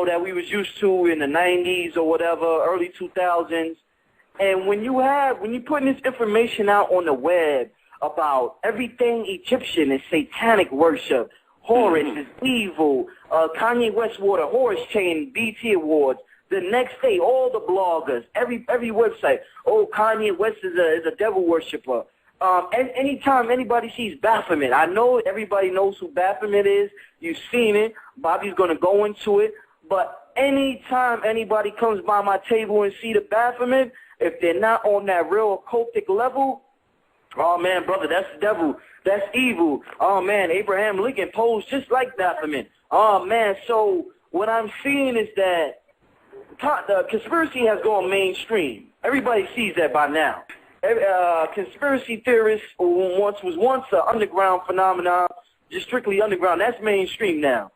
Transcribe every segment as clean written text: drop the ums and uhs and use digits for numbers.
that we was used to in the 90s or whatever, early 2000s. And when you putting this information out on the web about everything Egyptian is satanic worship, Horus is evil, Kanye West wore the Horus chain, BT Awards. The next day, all the bloggers, every website, oh, Kanye West is a devil worshiper. And anytime anybody sees Baphomet, I know everybody knows who Baphomet is. You've seen it. Bobby's going to go into it. But anytime anybody comes by my table and see the Baphomet, if they're not on that real occultic level, oh, man, brother, that's the devil. That's evil. Oh, man, Abraham Lincoln posed just like Baphomet. Oh, man, so what I'm seeing is that the conspiracy has gone mainstream. Everybody sees that by now. Conspiracy theorists was once an underground phenomenon, just strictly underground. That's mainstream now.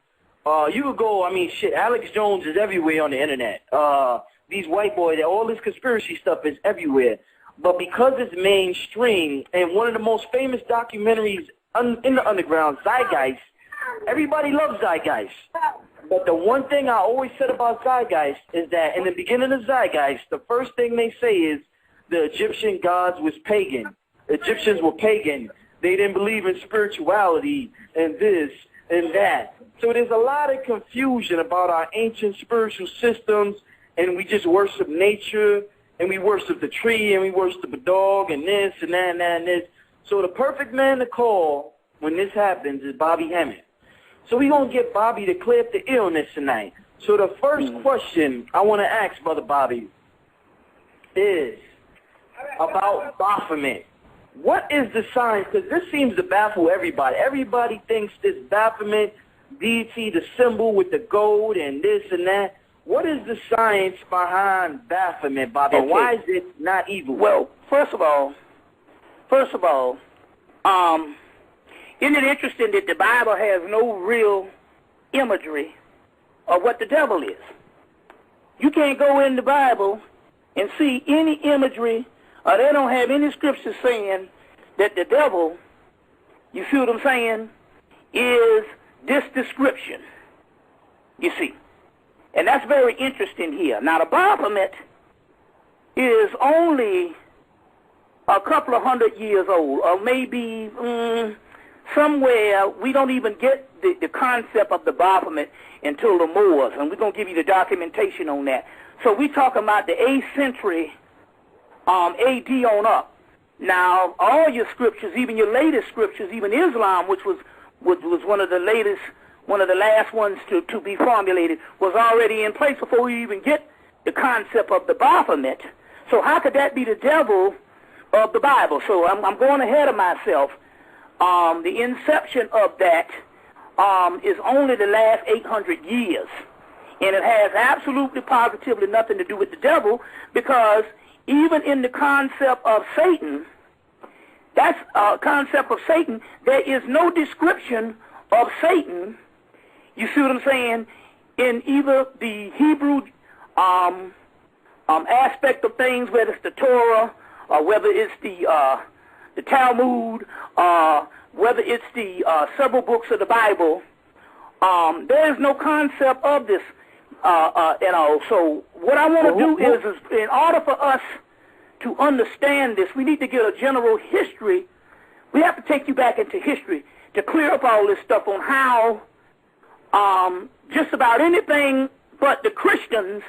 You could go, Alex Jones is everywhere on the internet. These white boys, all this conspiracy stuff is everywhere. But because it's mainstream, and one of the most famous documentaries in the underground, Zeitgeist, everybody loves Zeitgeist. But the one thing I always said about Zeitgeist is that in the beginning of Zeitgeist, the first thing they say is the Egyptian gods was pagan. Egyptians were pagan. They didn't believe in spirituality and this and that. So there's a lot of confusion about our ancient spiritual systems, and we just worship nature, and we worship the tree, and we worship a dog, and this and that and that and this. So the perfect man to call when this happens is Bobby Hemmett. So we're going to get Bobby to clear up the illness tonight. So the first question I want to ask Brother Bobby is about Baphomet. What is the science? Because this seems to baffle everybody. Everybody thinks this Baphomet deity, the symbol with the gold and this and that. What is the science behind Baphomet, Bobby? Okay. Why is it not evil? Well, first of all, isn't it interesting that the Bible has no real imagery of what the devil is? You can't go in the Bible and see any imagery, or they don't have any scripture saying that the devil, you see what I'm saying, is this description, you see. And that's very interesting here. Now, the Baphomet is only a couple of 100 years old, or maybe somewhere. We don't even get the concept of the Baphomet until the Moors, and we're going to give you the documentation on that. So we're talking about the 8th century A.D. on up. Now, all your scriptures, even your latest scriptures, even Islam, which was one of the latest, one of the last ones to be formulated, was already in place before we even get the concept of the Baphomet. So how could that be the devil of the Bible? So I'm going ahead of myself. The inception of that is only the last 800 years. And it has absolutely positively nothing to do with the devil, because even in the concept of Satan, that's concept of Satan, there is no description of Satan, you see what I'm saying, in either the Hebrew aspect of things, whether it's the Torah, or whether it's the Talmud, whether it's the several books of the Bible. There is no concept of this at all. So what I want to do is in order for us to understand this, we need to get a general history. We have to take you back into history to clear up all this stuff on how just about anything but the Christians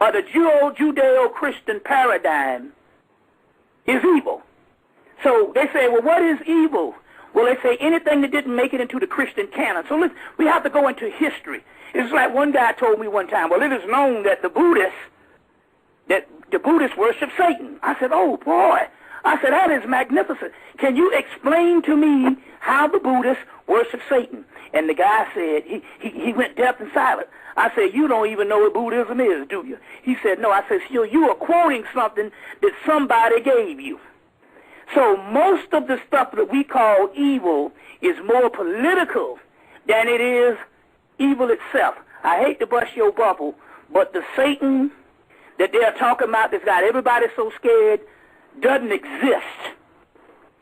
or the Judeo-Christian paradigm is evil. So they say, well, what is evil? Well, they say anything that didn't make it into the Christian canon. So we have to go into history. It's like one guy told me one time, well, it is known that the Buddhists worship Satan. I said, oh, boy. I said, that is magnificent. Can you explain to me how the Buddhists worship Satan? And the guy said, he went deaf and silent. I said, you don't even know what Buddhism is, do you? He said, no. I said, you are quoting something that somebody gave you. So most of the stuff that we call evil is more political than it is evil itself. I hate to bust your bubble, but the Satan that they're talking about that's got everybody so scared doesn't exist.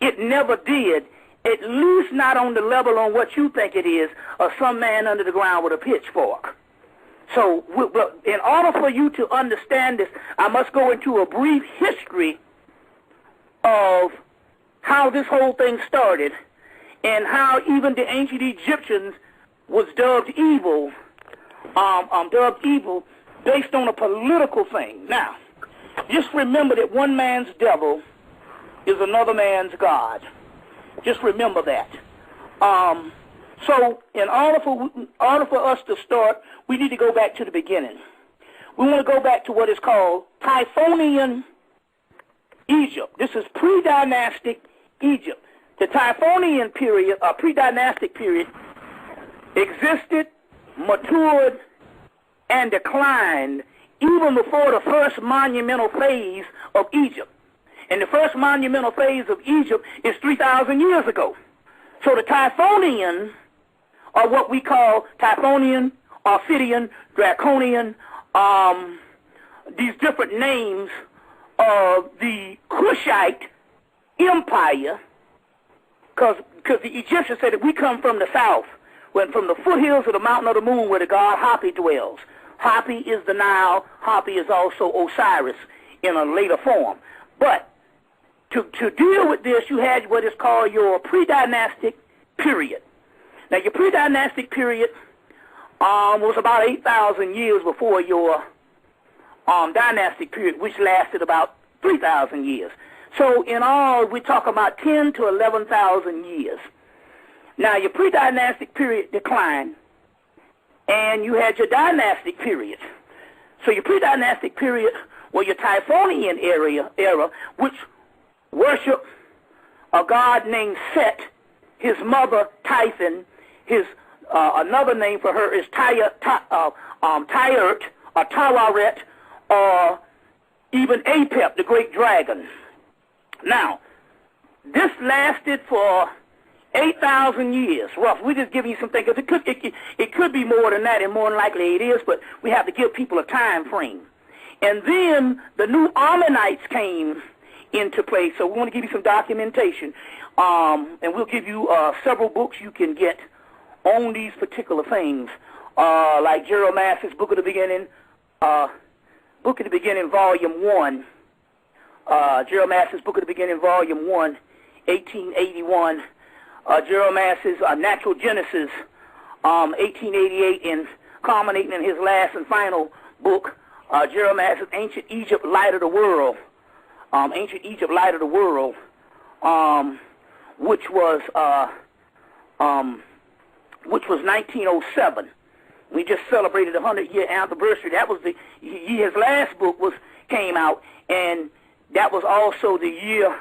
It never did, at least not on the level on what you think it is, or some man under the ground with a pitchfork. So in order for you to understand this, I must go into a brief history of how this whole thing started and how even the ancient Egyptians was dubbed evil based on a political thing. Now, just remember that one man's devil is another man's God. Just remember that. So in order for us to start, we need to go back to the beginning. We want to go back to what is called Typhonian Egypt. This is pre-dynastic Egypt. The Typhonian period, or pre-dynastic period, existed, matured, and declined even before the first monumental phase of Egypt. And the first monumental phase of Egypt is 3,000 years ago. So the Typhonian, or what we call Typhonian, Ophidian, Draconian, these different names of the Kushite Empire, because the Egyptians said that we come from the south, when from the foothills of the mountain of the moon where the god Hapi dwells. Hapi is the Nile. Hapi is also Osiris in a later form. But to deal with this, you had what is called your pre-dynastic period. Now, your pre-dynastic period was about 8,000 years before your dynastic period, which lasted about 3,000 years. So in all, we talk about 10 to 11,000 years. Now, your pre-dynastic period declined, and you had your dynastic period. So your pre-dynastic period was your Typhonian era, which worshiped a god named Set, his mother Typhon, his another name for her is Tyret, or Tawaret, or even Apep, the great dragon. Now, this lasted for 8,000 years, rough. We're just giving you some things, because it could be more than that, and more than likely it is, but we have to give people a time frame. And then the new Ammonites came into place, so we want to give you some documentation, and we'll give you several books you can get on these particular things, like Jeremiah's Book of the Beginning, Volume 1, Jeremiah's Book of the Beginning, Volume 1, 1881, Jeremiah's Natural Genesis, 1888, and culminating in his last and final book, Jeremiah's Ancient Egypt, Light of the World, which was 1907. We just celebrated the 100-year anniversary. That was his last book came out, and that was also the year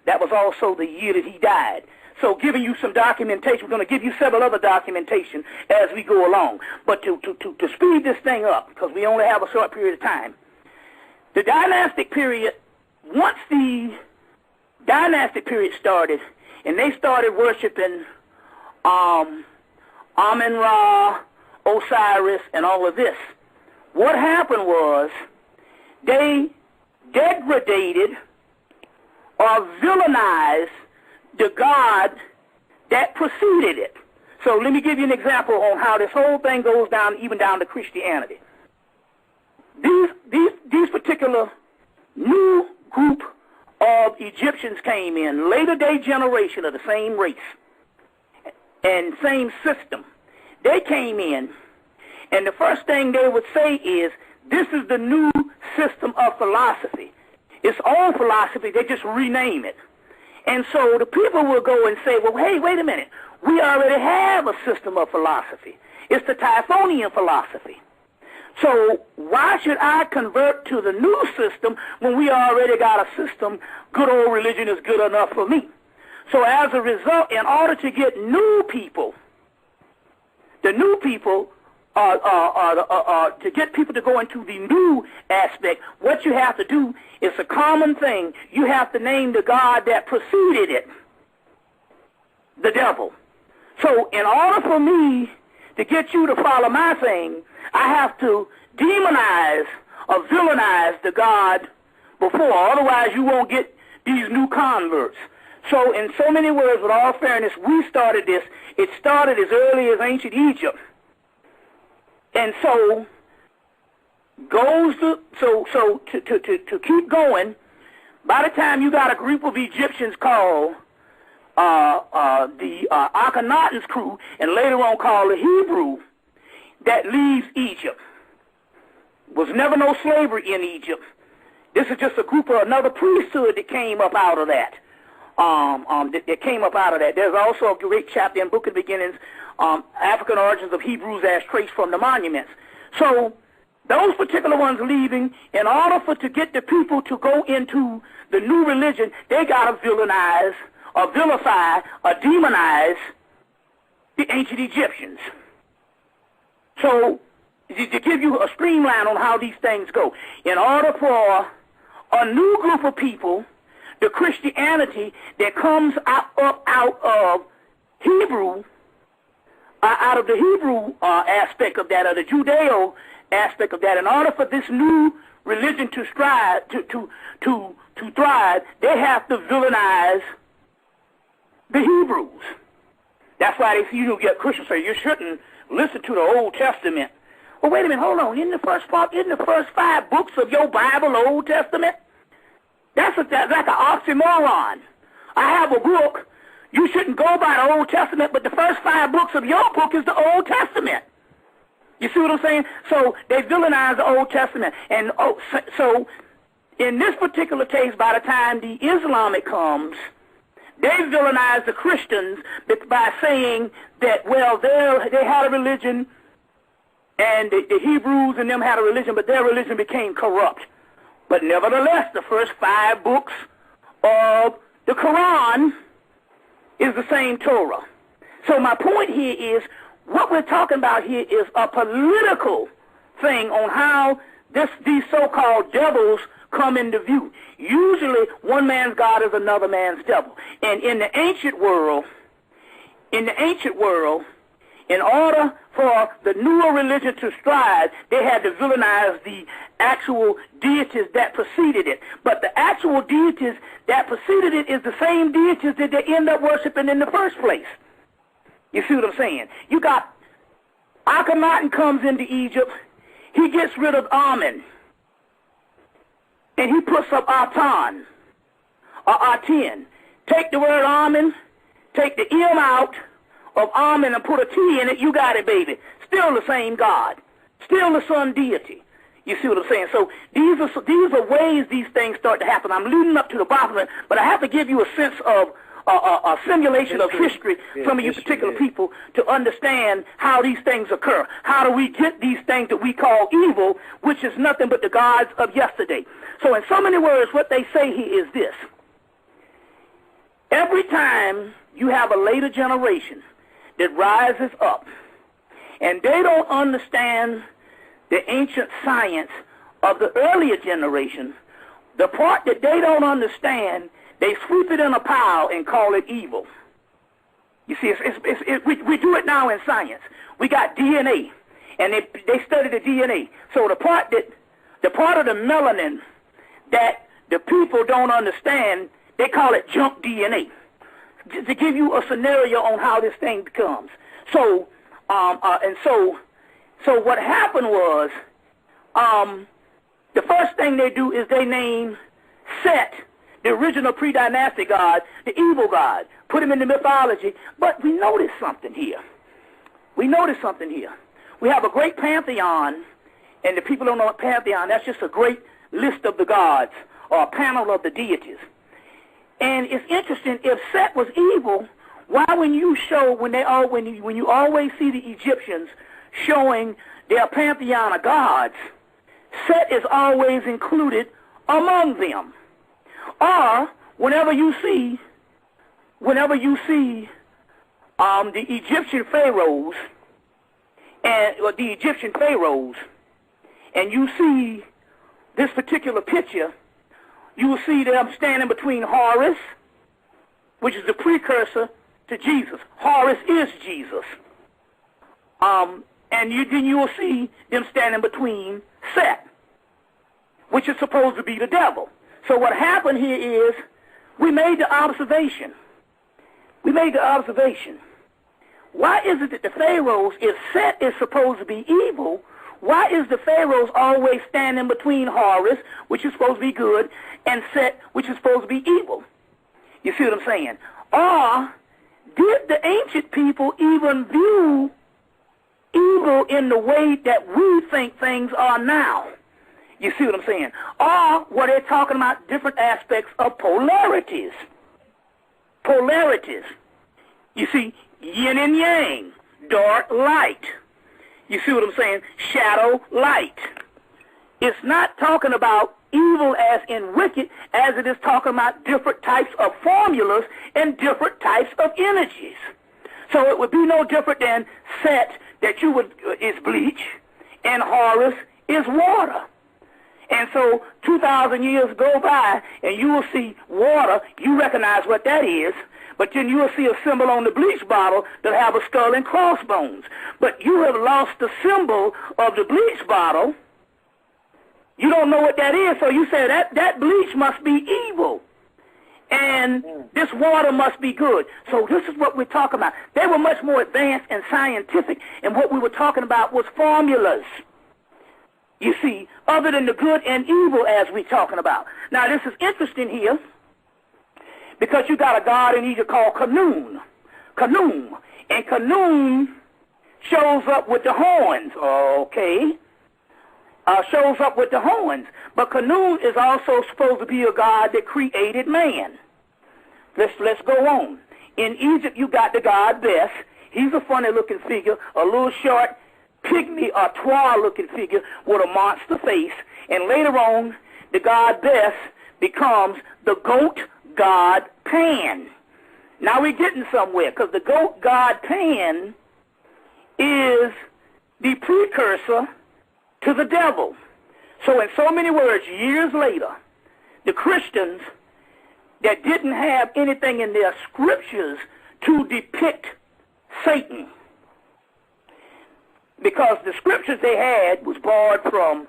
that he died. So giving you some documentation, we're going to give you several other documentation as we go along. But to speed this thing up, because we only have a short period of time, the dynastic period, once the dynastic period started, and they started worshiping Amun-Ra, Osiris, and all of this, what happened was they degraded or villainized the god that preceded it. So let me give you an example on how this whole thing goes down, even down to Christianity. These particular new group of Egyptians came in, later day generation of the same race and same system. They came in, and the first thing they would say is, this is the new system of philosophy. It's old philosophy, they just rename it. And so the people will go and say, well, hey, wait a minute. We already have a system of philosophy. It's the Typhonian philosophy. So why should I convert to the new system when we already got a system? Good old religion is good enough for me. So as a result, in order to get new people, the new people, to get people to go into the new aspect, what you have to do is a common thing. You have to name the god that preceded it, the devil. So in order for me to get you to follow my thing, I have to demonize or villainize the god before. Otherwise, you won't get these new converts. So in so many words, with all fairness, we started this. It started as early as ancient Egypt. And so goes to, to keep going, by the time you got a group of Egyptians called the Akhenaten's crew, and later on called the Hebrew, that leaves Egypt. Was never no slavery in Egypt. This is just a group of another priesthood that came up out of that. That came up out of that. There's also a great chapter in Book of Beginnings, African Origins of Hebrews as Traced from the Monuments. So those particular ones leaving, in order to get the people to go into the new religion, they got to villainize, or vilify, or demonize the ancient Egyptians. So, to give you a streamline on how these things go, in order for a new group of people, the Christianity that comes out of Hebrew, out of the Hebrew aspect of that, or the Judeo aspect of that, in order for this new religion to strive, to thrive, they have to villainize the Hebrews. That's why they see you get Christians say you shouldn't listen to the Old Testament. Well, wait a minute, hold on. Isn't the first 5 books of your Bible Old Testament? That's like an oxymoron. I have a book. You shouldn't go by the Old Testament, but the first 5 books of your book is the Old Testament. You see what I'm saying? So they villainize the Old Testament. And so in this particular case, by the time the Islamic comes, they villainize the Christians by saying that, well, they had a religion, and the Hebrews and them had a religion, but their religion became corrupt. But nevertheless, the first 5 books of the Quran is the same Torah. So my point here is, what we're talking about here is a political thing on how these so-called devils come into view. Usually, one man's God is another man's devil. And in the ancient world, in order for the newer religion to strive, they had to villainize the actual deities that preceded it. But the actual deities that preceded it is the same deities that they end up worshiping in the first place. You see what I'm saying? You got Akhenaten comes into Egypt. He gets rid of Amen. And he puts up Atan, or Aten. Take the word Amen, take the M out of Amen and put a T in it, you got it, baby. Still the same God. Still the sun deity. You see what I'm saying? So these are ways these things start to happen. I'm leading up to the BOPHOMENT, but I have to give you a sense of a simulation of history, some of you particular people, to understand how these things occur. How do we get these things that we call evil, which is nothing but the gods of yesterday? So in so many words, what they say here is this. Every time you have a later generation that rises up, and they don't understand the ancient science of the earlier generation, the part that they don't understand, they sweep it in a pile and call it evil. You see, we do it now in science. We got DNA, and they study the DNA. So the part of the melanin that the people don't understand, they call it junk DNA. To give you a scenario on how this thing becomes. So what happened was, the first thing they do is they name Set, the original pre-dynastic god, the evil god, put him in the mythology. But we notice something here. We have a great pantheon, and the people don't know what pantheon, that's just a great list of the gods, or a panel of the deities. And it's interesting, if Set was evil, why when you always see the Egyptians showing their pantheon of gods, Set is always included among them? Or whenever you see the Egyptian pharaohs and you see this particular picture, you will see them standing between Horus, which is the precursor to Jesus. Horus is Jesus. And then you will see them standing between Set, which is supposed to be the devil. So what happened here is we made the observation. Why is it that the pharaohs, if Set is supposed to be evil, why is the Pharaohs always standing between Horus, which is supposed to be good, and Set, which is supposed to be evil? You see what I'm saying? Or did the ancient people even view evil in the way that we think things are now? You see what I'm saying? Or were they talking about different aspects of polarities? Polarities. You see, yin and yang, dark, light. You see what I'm saying? Shadow, light. It's not talking about evil as in wicked, as it is talking about different types of formulas and different types of energies. So it would be no different than Set, that you would is bleach, and Horus is water. And so 2,000 years go by, and you will see water. You recognize what that is. But then you will see a symbol on the bleach bottle that have a skull and crossbones. But you have lost the symbol of the bleach bottle. You don't know what that is, so you say that bleach must be evil. And this water must be good. So this is what we're talking about. They were much more advanced and scientific, and what we were talking about was formulas. You see, other than the good and evil as we're talking about. Now, this is interesting here, because you got a god in Egypt called Khnum. And Khnum shows up with the horns, okay? Shows up with the horns. But Khnum is also supposed to be a god that created man. Let's go on. In Egypt, you got the god Bes. He's a funny-looking figure, a little short, pygmy or twa-looking figure with a monster face. And later on, the god Bes becomes the goat god Pan. Now we're getting somewhere, because the goat god Pan is the precursor to the devil. So in so many words, years later, the Christians that didn't have anything in their scriptures to depict Satan, because the scriptures they had was borrowed from,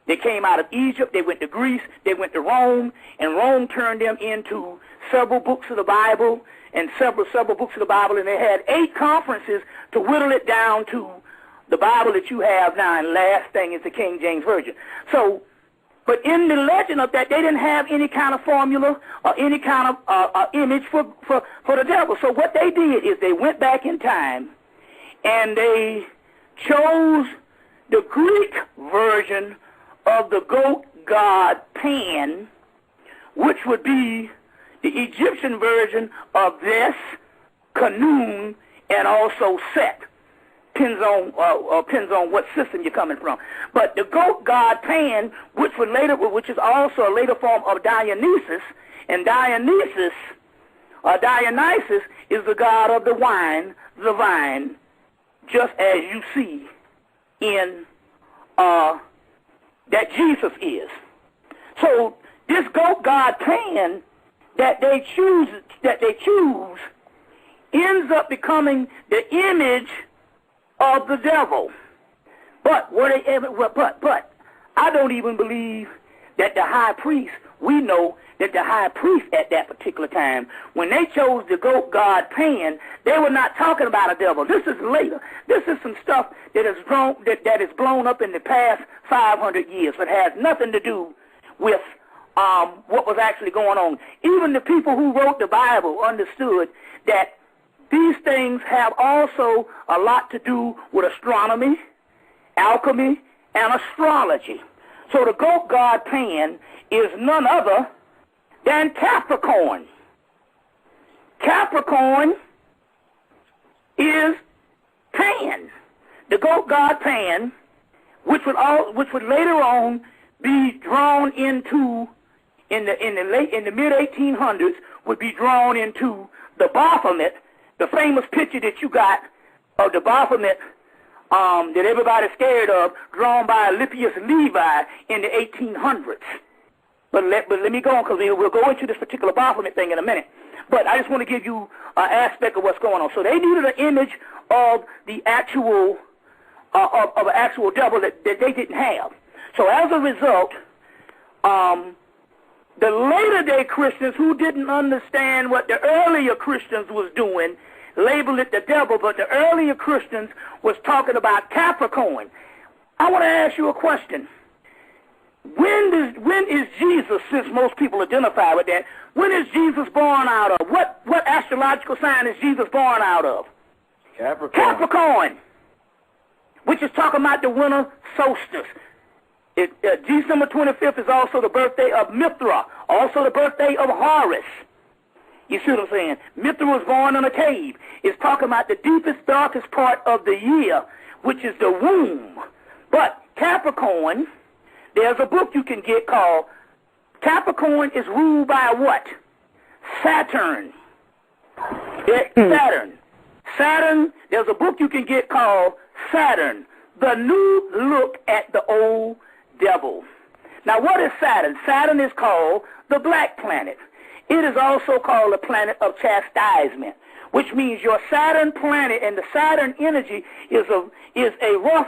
they came out of Egypt, they went to Greece, they went to Rome, and Rome turned them into several books of the Bible, and several books of the Bible, and they had 8 conferences to whittle it down to the Bible that you have now, and last thing is the King James Version. So, but in the legend of that, they didn't have any kind of formula or any kind of image for the devil. So what they did is they went back in time, and they chose the Greek version of the goat god Pan, which would be the Egyptian version of this, Khnum, and also Set. Depends on what system you're coming from. But the goat god Pan, which is also a later form of Dionysus, and Dionysus is the god of the wine, the vine, just as you see in that Jesus is. So this goat god Pan that they choose ends up becoming the image of the devil. But I don't even believe that the high priest, we know that the high priest at that particular time, when they chose the goat god Pan, they were not talking about a devil. This is later. This is some stuff that is blown up in the past 500 years, but has nothing to do with what was actually going on. Even the people who wrote the Bible understood that these things have also a lot to do with astronomy, alchemy, and astrology. So the goat god Pan is none other than Capricorn. Capricorn is Pan. The goat god Pan, which would later on be drawn into in the mid 1800s, would be drawn into the Baphomet, the famous picture that you got of the Baphomet that everybody's scared of, drawn by Alypius Levi in the 1800s. But let me go on, because we'll go into this particular Baphomet thing in a minute. But I just want to give you an aspect of what's going on. So they needed an image of the actual of an actual devil that they didn't have. So as a result, the later day Christians who didn't understand what the earlier Christians was doing labeled it the devil, but the earlier Christians was talking about Capricorn. I want to ask you a question. When is Jesus, since most people identify with that, when is Jesus born out of? What astrological sign is Jesus born out of? Capricorn. Capricorn, which is talking about the winter solstice. December 25th is also the birthday of Mithra, also the birthday of Horus. You see what I'm saying? Mithra was born in a cave. It's talking about the deepest, darkest part of the year, which is the womb. But Capricorn, there's a book you can get called Capricorn is ruled by what? Saturn. Saturn, there's a book you can get called Saturn, the new look at the old devil. Now, what is Saturn? Saturn is called the black planet. It is also called the planet of chastisement, which means your Saturn planet and the Saturn energy is a rough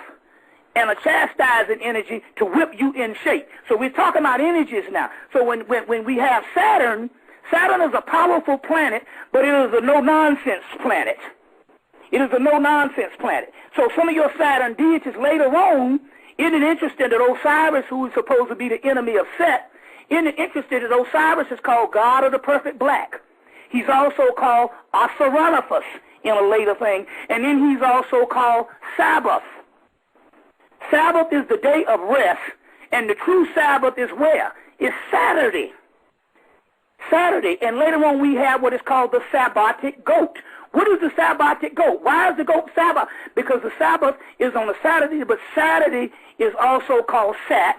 and a chastising energy to whip you in shape. So we're talking about energies now. So when we have Saturn, Saturn is a powerful planet, but it is a no-nonsense planet. It is a no-nonsense planet. So some of your Saturn deities later on, isn't it interesting that Osiris, who is supposed to be the enemy of Set, isn't it interesting that Osiris is called God of the Perfect Black? He's also called Osiraniphus in a later thing, and then he's also called Sabbath. Sabbath is the day of rest, and the true Sabbath is where? It's Saturday. Saturday, and later on we have what is called the Sabbatic goat. What is the Sabbatic goat? Why is the goat Sabbath? Because the Sabbath is on a Saturday, but Saturday is also called Set.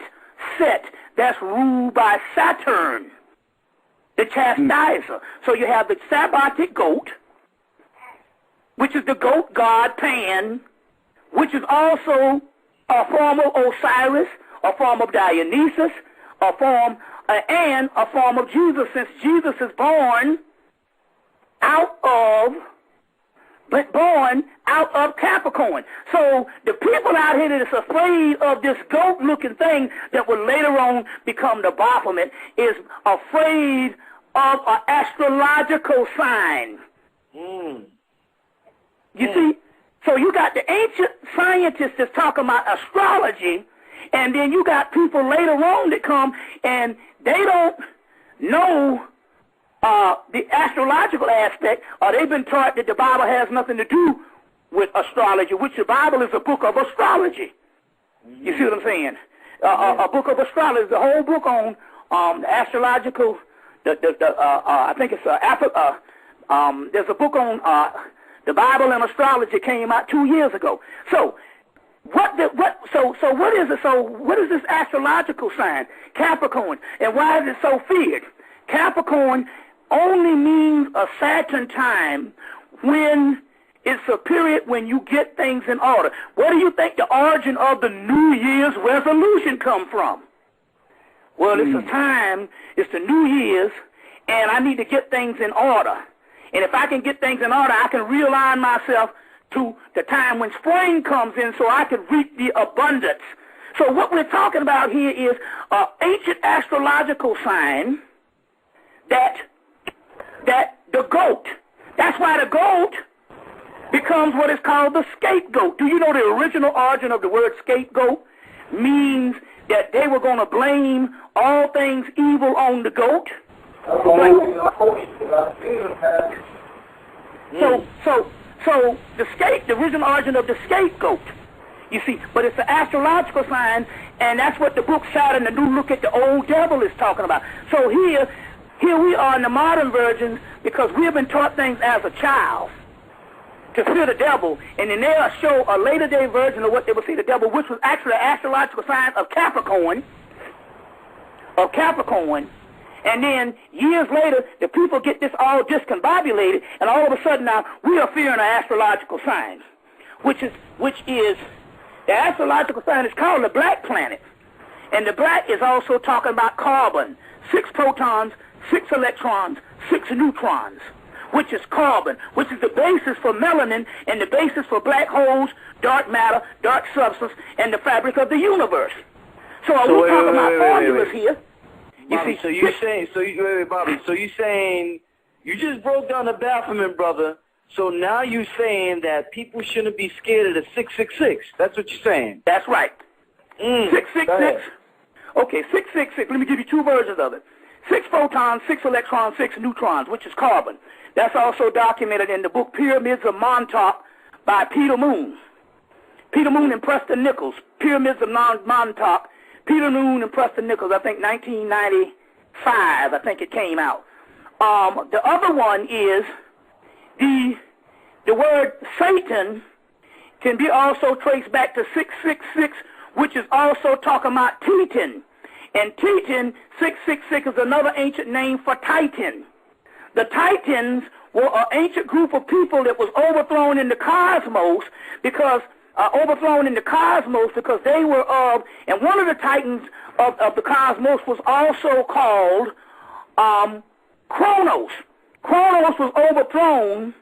That's ruled by Saturn, the chastiser. So you have the Sabbatic goat, which is the goat god Pan, which is also a form of Osiris, a form of Dionysus, and a form of Jesus, since Jesus is born out of Capricorn. So the people out here that is afraid of this goat-looking thing that will later on become the BOPHOMENT is afraid of an astrological sign. You see? So you got the ancient scientists that's talking about astrology, and then you got people later on that come and they don't know the astrological aspect, or they've been taught that the Bible has nothing to do with astrology, which the Bible is a book of astrology. You see what I'm saying? A book of astrology, the whole book on astrological. I think it's there's a book on the Bible and astrology came out 2 years ago. So what is it? So what is this astrological sign, Capricorn, and why is it so feared? Capricorn only means a certain time when it's a period when you get things in order. Where do you think the origin of the New Year's resolution come from? Well, it's a time, it's the New Year's, and I need to get things in order. And if I can get things in order, I can realign myself to the time when spring comes in so I can reap the abundance. So what we're talking about here is an ancient astrological sign that the goat, that's why the goat becomes what is called the scapegoat. Do you know the original origin of the word scapegoat means that they were going to blame all things evil on the goat? So the original origin of the scapegoat, you see, but it's an astrological sign, and that's what the book Saturn, the new look at the old devil, is talking about. So here we are in the modern versions because we have been taught things as a child to fear the devil, and then they'll show a later day version of what they will see the devil, which was actually an astrological sign of Capricorn, and then years later, the people get this all discombobulated, and all of a sudden now we are fearing an astrological sign, which is the astrological sign is called the black planet, and the black is also talking about carbon, 6 protons, 6 electrons, 6 neutrons, which is carbon, which is the basis for melanin and the basis for black holes, dark matter, dark substance, and the fabric of the universe. So we're talking about formulas here. Bobby, so you're saying you just broke down the BOPHOMENT, brother. So now you're saying that people shouldn't be scared of the 666. That's what you're saying. That's right. 666. Okay, 666. Let me give you two versions of it. 6 protons, 6 electrons, 6 neutrons, which is carbon. That's also documented in the book Pyramids of Montauk by Peter Moon. Peter Moon and Preston Nichols. Pyramids of Montauk. Peter Moon and Preston Nichols, I think 1995, I think it came out. The other one is the word Satan can be also traced back to 666, which is also talking about Titan. And Titan, 666, is another ancient name for Titan. The Titans were an ancient group of people that was overthrown in the cosmos because they were of, and one of the Titans of the cosmos was also called Kronos. Kronos was overthrown,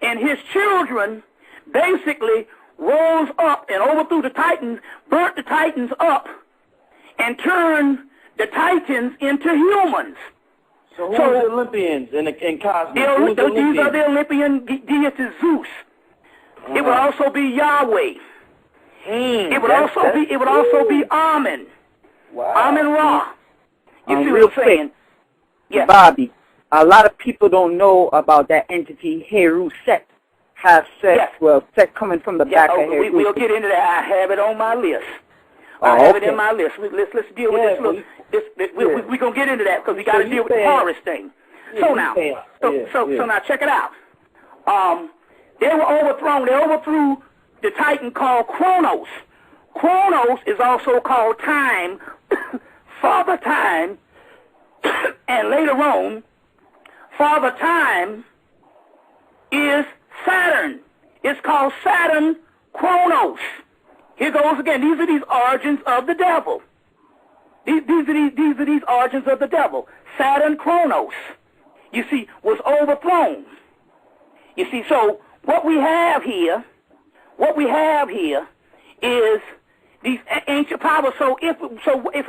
and his children basically rose up and overthrew the Titans, burnt the Titans up, and turned the Titans into humans. So who are the Olympians in cosmos? These are the Olympian deities, Zeus. It would also be Yahweh. It would also be Amen. Wow. Amen Ra. You see what I'm saying? Yes. Bobby, a lot of people don't know about that entity, Heru Set. Have Set, yes. Well, Set coming from the back of Heru. We'll get into that. I have it on my list. I have it in my list. Let's deal with this. We're going to get into that because we got to deal with the Horus thing. So now check it out. They were overthrown. They overthrew the Titan called Kronos. Kronos is also called Time, Father Time, and later on, Father Time is Saturn. It's called Saturn Kronos. Here goes again. These are these origins of the devil. These are these origins of the devil. Saturn Kronos, you see, was overthrown. You see, so what we have here is these ancient powers. So if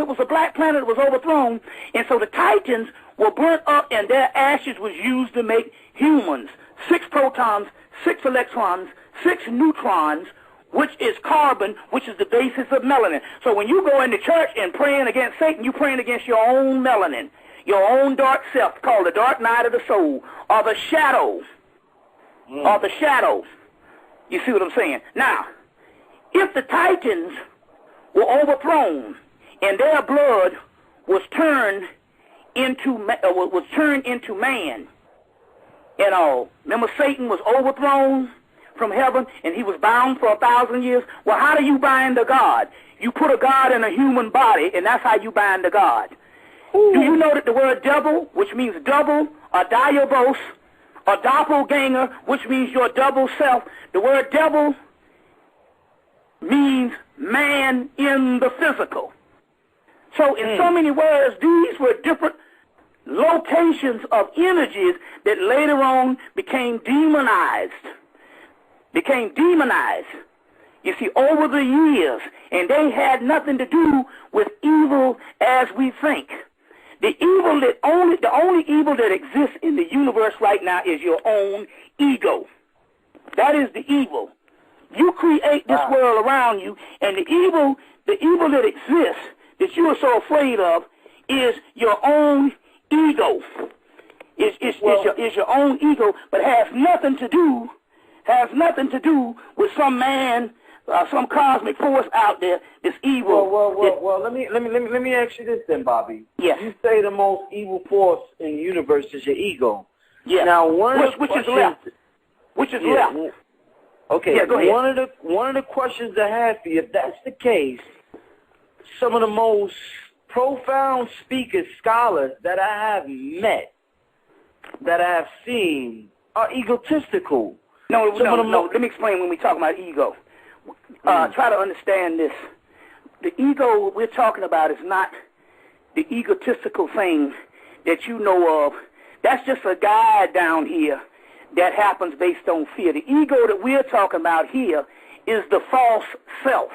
it was a black planet that was overthrown, and so the Titans were burnt up and their ashes was used to make humans. 6 protons, 6 electrons, 6 neutrons, which is carbon, which is the basis of melanin. So when you go into church and praying against Satan, you're praying against your own melanin, your own dark self, called the dark night of the soul, or the shadow, or the shadow. You see what I'm saying? Now, if the Titans were overthrown and their blood was turned into man, you know, remember Satan was overthrown from heaven and he was bound for 1,000 years. Well, how do you bind a God? You put a God in a human body, and that's how you bind a God. Ooh. Do you know that the word devil, which means double, or diabos, or doppelganger, which means your double self, the word devil means man in the physical. So in so many words, these were different locations of energies that later on became demonized. You see, over the years, and they had nothing to do with evil as we think. The only evil that exists in the universe right now is your own ego. That is the evil. You create this world around you, and the evil that exists that you are so afraid of is your own ego. Is your own ego, but has nothing to do with some man, some cosmic force out there that's evil. Well, let me ask you this then, Bobby. Yes. You say the most evil force in the universe is your ego. Yes. Now, which is left. Okay. Yeah, go ahead. One of the questions I have for you, if that's the case, some of the most profound speakers, scholars that I have met, that I have seen, are egotistical. No. Let me explain when we talk about ego. Try to understand this. The ego we're talking about is not the egotistical thing that you know of. That's just a guide down here that happens based on fear. The ego that we're talking about here is the false self.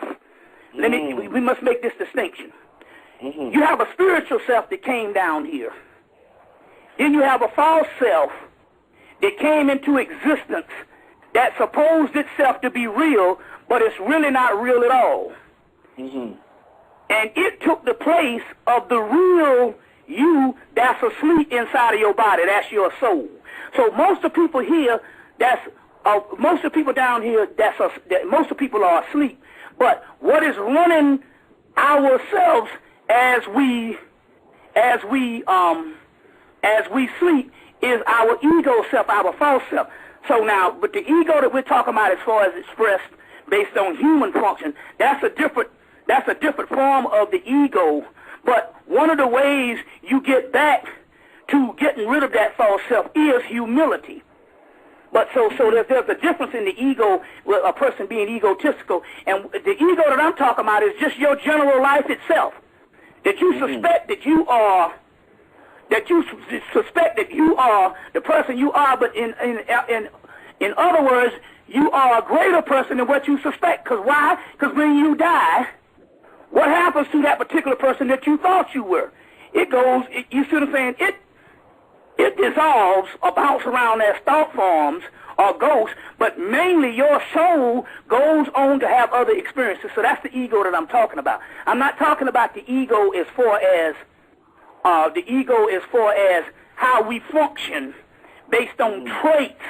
We must make this distinction. You have a spiritual self that came down here. Then you have a false self that came into existence that supposed itself to be real, but it's really not real at all. And it took the place of the real you that's asleep inside of your body. That's your soul. So most of the people here, most of the people down here, most of the people are asleep. But what is running ourselves as we sleep is our ego self, our false self. So now, but the ego that we're talking about as far as expressed based on human function, that's a different form of the ego. But one of the ways you get back to getting rid of that false self is humility. But so there's a difference in the ego, with a person being egotistical, and the ego that I'm talking about is just your general life itself. That you suspect that you are the person you are, but in other words, you are a greater person than what you suspect. Because why? Because when you die, what happens to that particular person that you thought you were? It goes, you see what I'm saying? It dissolves or bounces around as thought forms or ghosts, but mainly your soul goes on to have other experiences. So that's the ego that I'm talking about. I'm not talking about the ego as far as how we function based on traits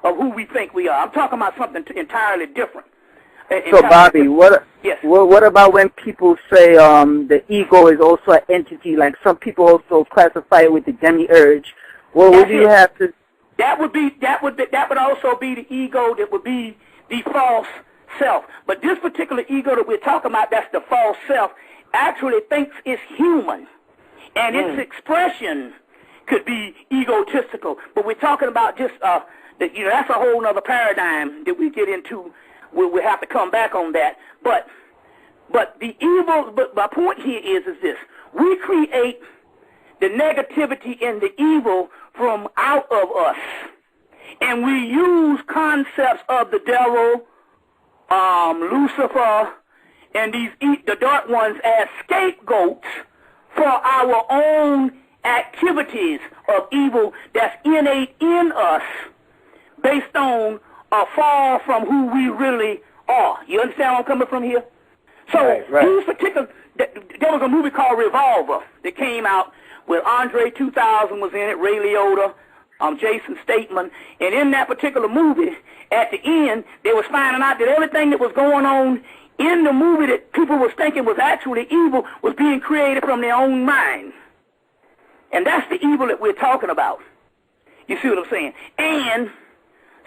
of who we think we are. I'm talking about something entirely different. So, Bobby, Yes. what about when people say the ego is also an entity? Like some people also classify it with the demiurge. Well, what do you have to? That would also be the ego. That would be the false self. But this particular ego that we're talking about, that's the false self, actually thinks it's human, and its expression could be egotistical. But we're talking about just that's a whole other paradigm that we get into. We'll have to come back on that. But the evil. But my point here is this: we create the negativity and the evil from out of us, and we use concepts of the devil, Lucifer, and the dark ones as scapegoats for our own activities of evil that's innate in us, based on a fall from who we really are. You understand where I'm coming from here? So right. these particular, there was a movie called Revolver that came out with Andre 2000 was in it, Ray Liotta, Jason Statham, and in that particular movie, at the end, they was finding out that everything that was going on in the movie that people was thinking was actually evil was being created from their own mind. And that's the evil that we're talking about. You see what I'm saying? And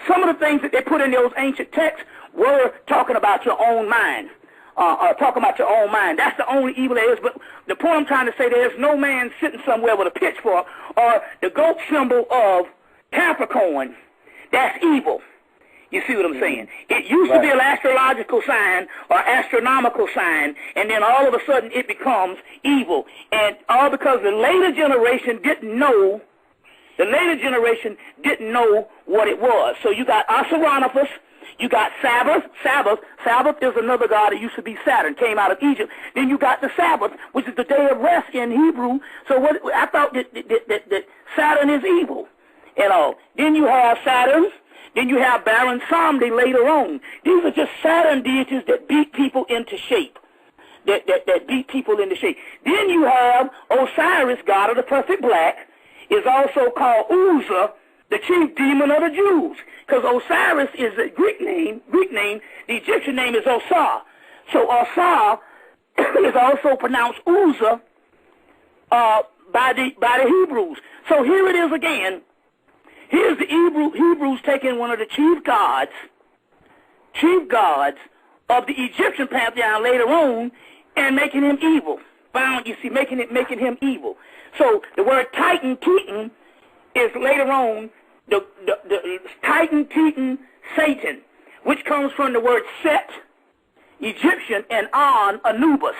some of the things that they put in those ancient texts were talking about your own mind. Talking about your own mind. That's the only evil there is. But the point I'm trying to say, there's no man sitting somewhere with a pitchfork or the goat symbol of Capricorn. That's evil. You see what I'm saying? It used to be an astrological sign or astronomical sign, and then all of a sudden it becomes evil. And all because the later generation didn't know. The later generation didn't know what it was. So you got Osiranophus, you got Sabbath. Sabbath is another god that used to be Saturn, came out of Egypt. Then you got the Sabbath, which is the day of rest in Hebrew. So I thought that Saturn is evil and all. Then you have Saturn. Then you have Baron Samedi later on. These are just Saturn deities that beat people into shape. That beat people into shape. Then you have Osiris, god of the perfect black, is also called Uza, the chief demon of the Jews. Because Osiris is a Greek name. The Egyptian name is Osar. So Osar is also pronounced Uza by the Hebrews. So here it is again. Here's the Hebrews taking one of the chief gods of the Egyptian pantheon later on and making him evil. Making him evil. So the word Titan, Teton, is later on the Titan, Teton, Satan, which comes from the word Set, Egyptian, and On, Anubis,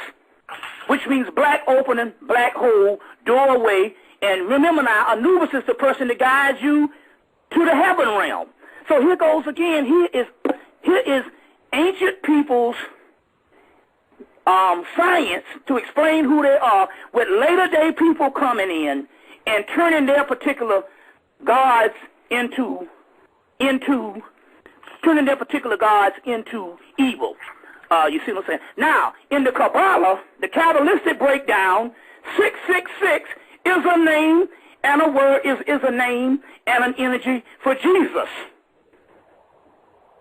which means black opening, black hole, doorway. And remember now, Anubis is the person that guides you to the heaven realm. So here goes again. Here is ancient people's science to explain who they are, with later day people coming in and turning their particular gods into evil. You see what I'm saying? Now, in the Kabbalah, the Kabbalistic breakdown, 666 is a name and a word, is a name and an energy for Jesus.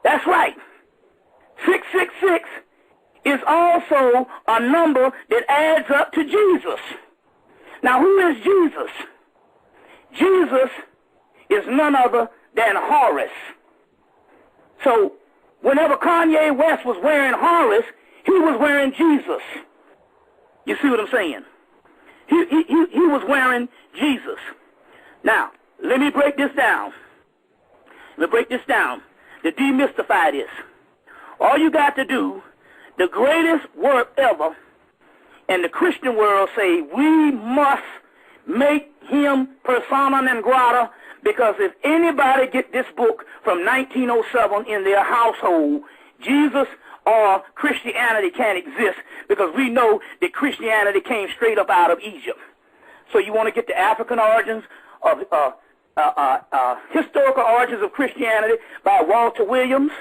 That's right. 666 is also a number that adds up to Jesus. Now, who is Jesus? Jesus is none other than Horus. So, whenever Kanye West was wearing Horus, he was wearing Jesus. You see what I'm saying? He was wearing Jesus. Now, let me break this down. To demystify this. All you got to do, the greatest work ever, and the Christian world say, we must make him persona non grata, because if anybody get this book from 1907 in their household, Jesus or Christianity can't exist, because we know that Christianity came straight up out of Egypt. So you want to get the African origins of historical origins of Christianity by Walter Williams.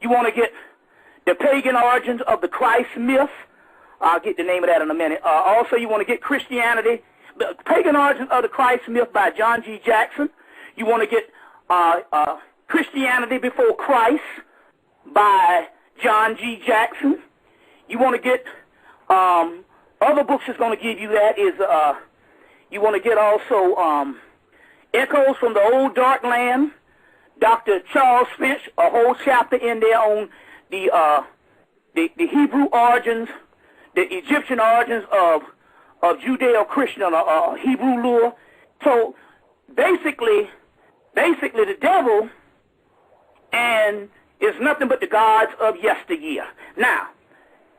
You want to get the pagan origins of the Christ myth. I'll get the name of that in a minute. Also, you want to get Christianity, the pagan origins of the Christ myth by John G. Jackson. You want to get Christianity Before Christ by John G. Jackson. You want to get other books that's going to give you that is you want to get also Echoes from the Old Dark Land, Dr. Charles Finch, a whole chapter in there on the Hebrew origins, the Egyptian origins of Judeo-Christian or Hebrew lore. So basically the devil and is nothing but the gods of yesteryear. Now,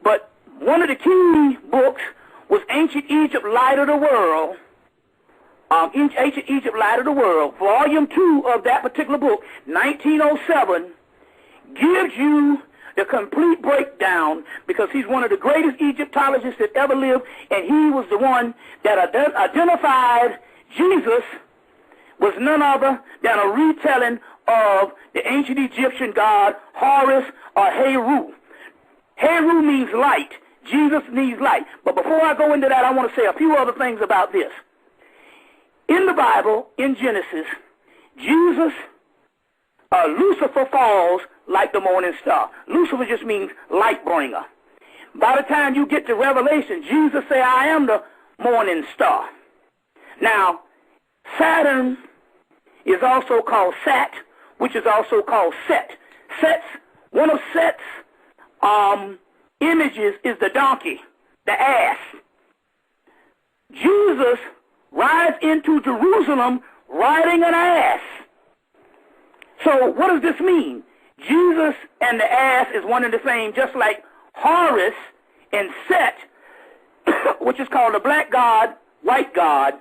but one of the key books was Ancient Egypt, Light of the World. Ancient Egypt, Light of the World, Volume 2 of that particular book, 1907, gives you the complete breakdown, because he's one of the greatest Egyptologists that ever lived, and he was the one that identified Jesus was none other than a retelling of the ancient Egyptian god Horus or Heru. Heru means light. Jesus means light. But before I go into that, I want to say a few other things about this. In the Bible, in Genesis, Lucifer falls like the morning star. Lucifer just means light bringer. By the time you get to Revelation, Jesus say, I am the morning star. Now, Saturn is also called Sat, which is also called Set. One of Set's images is the donkey, the ass. Jesus rides into Jerusalem riding an ass. So what does this mean? Jesus and the ass is one and the same, just like Horus and Set, which is called the black god, white god,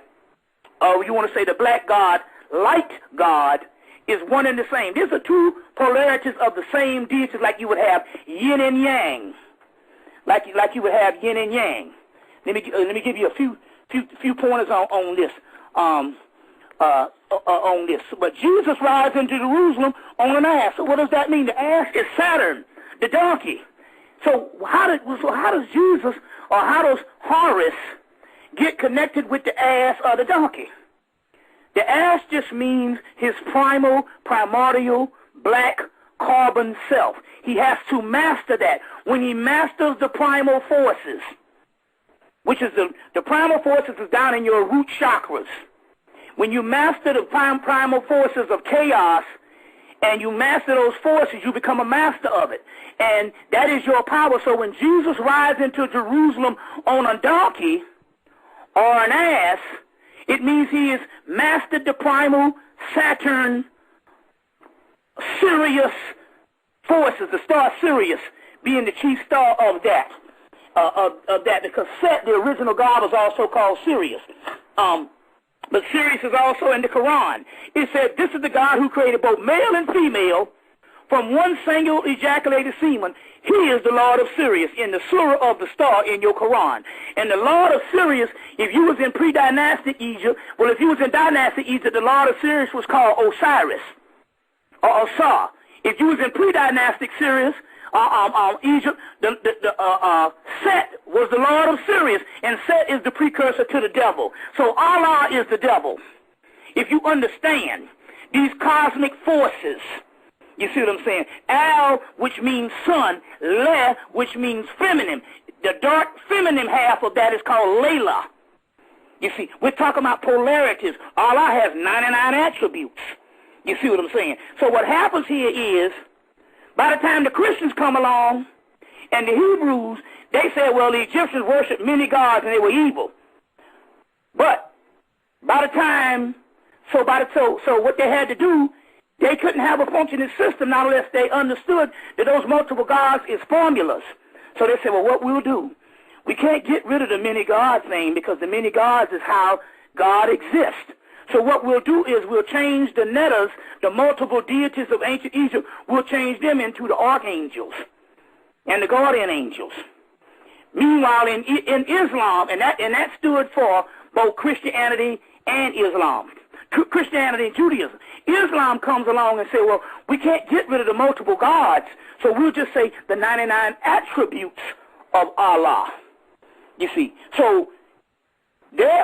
or you want to say the black god, light god, is one and the same. These are two polarities of the same deity, like you would have yin and yang. Like you would have yin and yang. Let me give you a few pointers on this. On this. But Jesus rides into Jerusalem on an ass. So what does that mean? The ass is Saturn, the donkey. So how does Jesus, or how does Horus get connected with the ass or the donkey? The ass just means his primordial, black carbon self. He has to master that. When he masters the primal forces, which is the primal forces is down in your root chakras. When you master the primal forces of chaos, and you master those forces, you become a master of it. And that is your power. So when Jesus rides into Jerusalem on a donkey or an ass, it means he has mastered the primal Saturn, Sirius forces, the star Sirius being the chief star of that. Because Set, the original god, was also called Sirius. But Sirius is also in the Quran. It said, this is the God who created both male and female from one single ejaculated semen. He is the Lord of Sirius in the Surah of the Star in your Quran. And the Lord of Sirius, if you was in pre-dynastic Egypt, well, if you was in dynastic Egypt, the Lord of Sirius was called Osiris or Osar. If you was in pre-dynastic Sirius, Egypt, Set was the Lord of Sirius, and Set is the precursor to the devil. So Allah is the devil. If you understand these cosmic forces, you see what I'm saying? Al, which means sun, Le, which means feminine. The dark feminine half of that is called Layla. You see, we're talking about polarities. Allah has 99 attributes. You see what I'm saying? So what happens here is, by the time the Christians come along and the Hebrews, they say, well, the Egyptians worshiped many gods and they were evil. But by the time, so what they had to do, they couldn't have a functioning system not unless they understood that those multiple gods is formulas. So they said, well, what we'll do, we can't get rid of the many gods thing because the many gods is how God exists. So what we'll do is we'll change the netters, the multiple deities of ancient Egypt, we'll change them into the archangels and the guardian angels. Meanwhile, in Islam, and that stood for both Christianity and Islam, Christianity and Judaism. Islam comes along and say, well, we can't get rid of the multiple gods, so we'll just say the 99 attributes of Allah. You see, so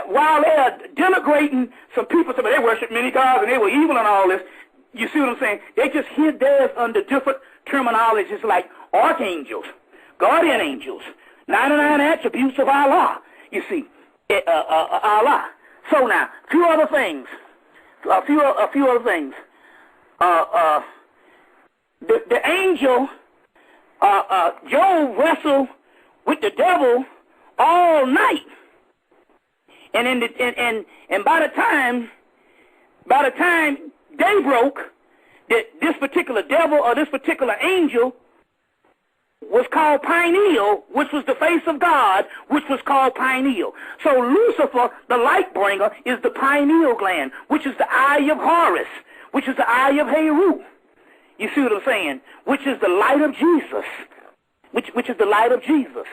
while they're denigrating some people, they worship many gods and they were evil and all this, you see what I'm saying? They just hid theirs under different terminologies like archangels, guardian angels, 99 attributes of Allah. You see, Allah. So now, a few other things. The angel, Job wrestled with the devil all night, and by the time day broke, that this particular devil or this particular angel was called pineal, which was the face of God, which was called pineal. So Lucifer, the light bringer, is the pineal gland, which is the eye of Horus, which is the eye of Heru. You see what I'm saying? Which is the light of Jesus. Which is the light of Jesus.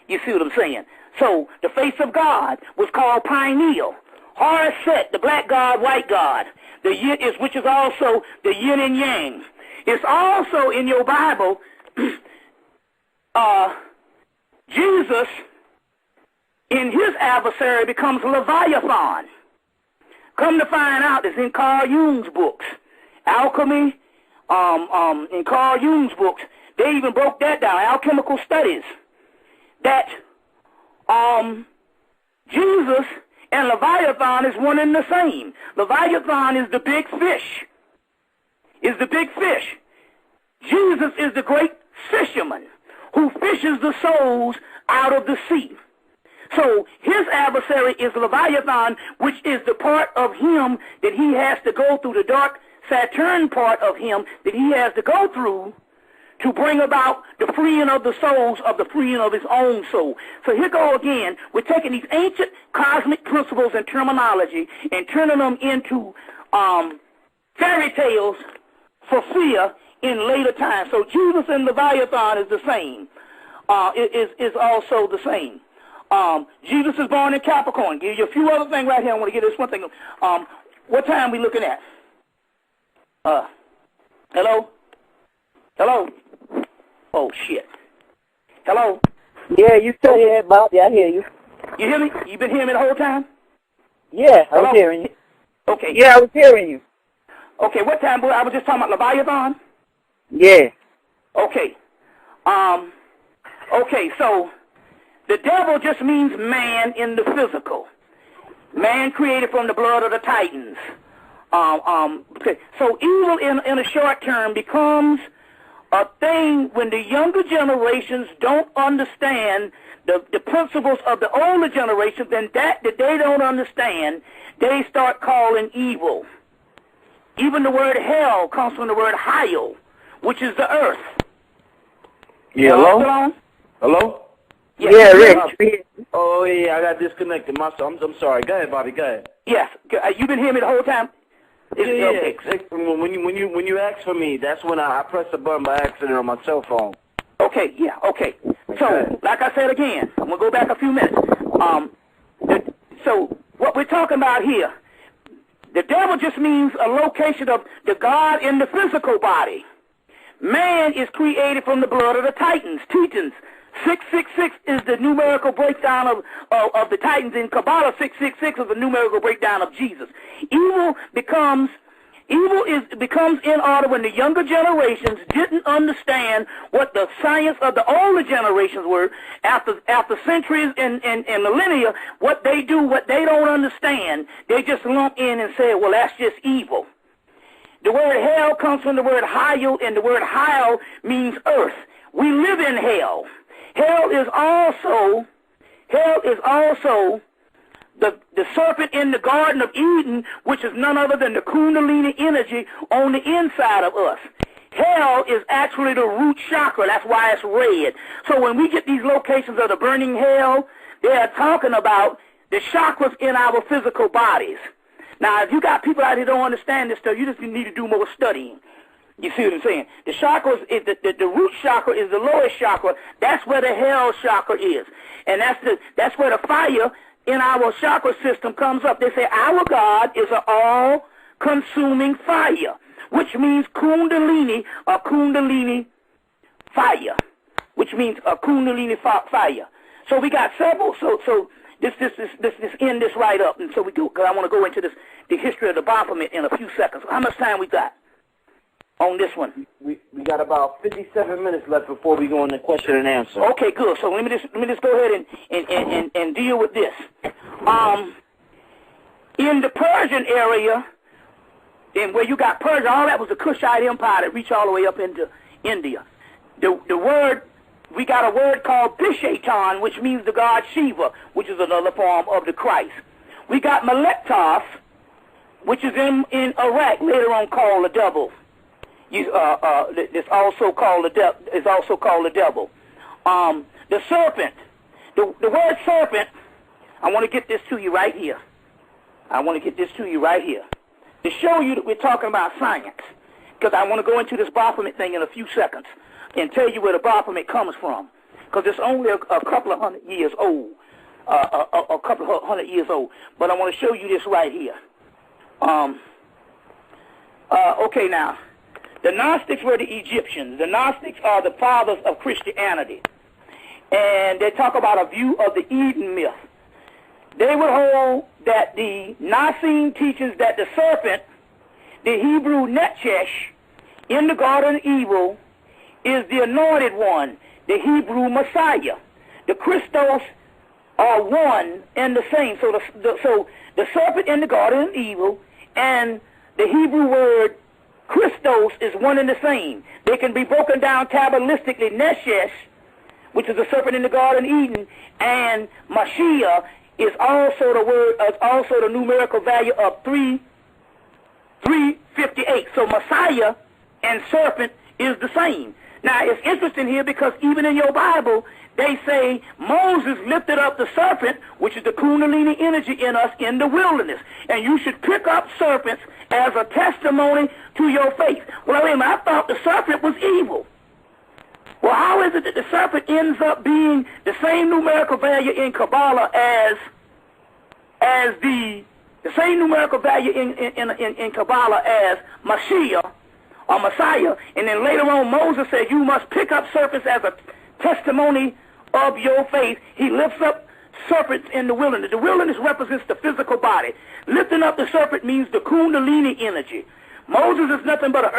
You see what I'm saying? So the face of God was called pineal. Horus Set, the black god, white god, which is also the yin and yang. It's also in your Bible. Jesus, in his adversary, becomes Leviathan. Come to find out, it's in Carl Jung's books. Alchemy, in Carl Jung's books, they even broke that down, alchemical studies, that Jesus and Leviathan is one and the same. Leviathan is the big fish. Jesus is the great fisherman who fishes the souls out of the sea. So his adversary is Leviathan, which is the part of him that he has to go through, the dark Saturn part of him that he has to go through to bring about the freeing of the souls of the freeing of his own soul. So here go again. We're taking these ancient cosmic principles and terminology and turning them into fairy tales for fear in later times. So Jesus and Leviathan is the same. Is also the same. Jesus is born in Capricorn. Give you a few other things right here. I want to get this one thing. What time are we looking at? Hello? Hello? Oh, shit. Hello? Yeah, you still here, Bobby. I hear you. You hear me? You been hearing me the whole time? Yeah, I was hearing you. Okay. Yeah, I was hearing you. Okay, what time, boy? I was just talking about Leviathan? Yeah. Okay. Okay, so the devil just means man in the physical. Man created from the blood of the Titans. Okay. So evil in a short term becomes a thing when the younger generations don't understand the principles of the older generations, and that they don't understand, they start calling evil. Even the word hell comes from the word Hayel, which is the earth. Yeah, hello? Hello? Yeah, Rich. Oh, yeah, I got disconnected. I'm sorry. Go ahead, Bobby. Go ahead. Yes. You been hearing me the whole time? Yeah. Okay. When you ask for me, that's when I pressed the button by accident on my cell phone. Okay, yeah, okay. So, like I said again, I'm going to go back a few minutes. So, what we're talking about here, the devil just means a location of the God in the physical body. Man is created from the blood of the Titans. 666 is the numerical breakdown of the Titans. In Kabbalah, 666 is the numerical breakdown of Jesus. Evil becomes in order when the younger generations didn't understand what the science of the older generations were. After centuries and millennia, what they do, what they don't understand, they just lump in and say, well, that's just evil. The word hell comes from the word hayel, and the word hayel means earth. We live in hell. Hell is also the serpent in the Garden of Eden, which is none other than the Kundalini energy on the inside of us. Hell is actually the root chakra. That's why it's red. So when we get these locations of the burning hell, they are talking about the chakras in our physical bodies. Now, if you got people out here who don't understand this stuff, you just need to do more studying. You see what I'm saying? The chakras, the root chakra is the lowest chakra. That's where the hell chakra is. And that's where the fire in our chakra system comes up. They say our God is an all-consuming fire, which means kundalini, or kundalini fire, which means a kundalini fire. So we got several. So this end this right up, and so we do, because I want to go into the history of the BOPHOMENT in a few seconds. How much time we got on this one? We got about 57 minutes left before we go into question and answer. Okay, good. So let me just go ahead and deal with this. In the Persian area, and where you got Persia, all that was the Kushite Empire that reached all the way up into India. The word, we got a word called Bishaitan, which means the god Shiva, which is another form of the Christ. We got Melektoth, which is in Iraq, later on called the devil. It's also called the devil. The serpent. The word serpent, I want to get this to you right here. To show you that we're talking about science. Because I want to go into this BOPHOMENT thing in a few seconds and tell you where the BOPHOMENT comes from. Because it's only a couple of hundred years old. But I want to show you this right here. Okay, now. The Gnostics were the Egyptians. The Gnostics are the fathers of Christianity. And they talk about a view of the Eden myth. They would hold that the Nicene teaches that the serpent, the Hebrew Netchesh, in the Garden of Eden, is the anointed one, the Hebrew Messiah. The Christos are one and the same. So the serpent in the Garden of Eden and the Hebrew word Christos is one and the same. They can be broken down Kabbalistically. Neshesh, which is the serpent in the Garden of Eden, and Mashiach is also the word, also the numerical value of 358. So Messiah and serpent is the same. Now it's interesting here because even in your Bible, they say Moses lifted up the serpent, which is the Kundalini energy in us, in the wilderness. And you should pick up serpents as a testimony to your faith. Well, wait a minute, I thought the serpent was evil. Well, how is it that the serpent ends up being the same numerical value in Kabbalah as the same numerical value in Kabbalah as Mashiach or Messiah? And then later on, Moses said, you must pick up serpents as a testimony of your faith. He lifts up serpents in the wilderness. The wilderness represents the physical body. Lifting up the serpent means the Kundalini energy. Moses is nothing but a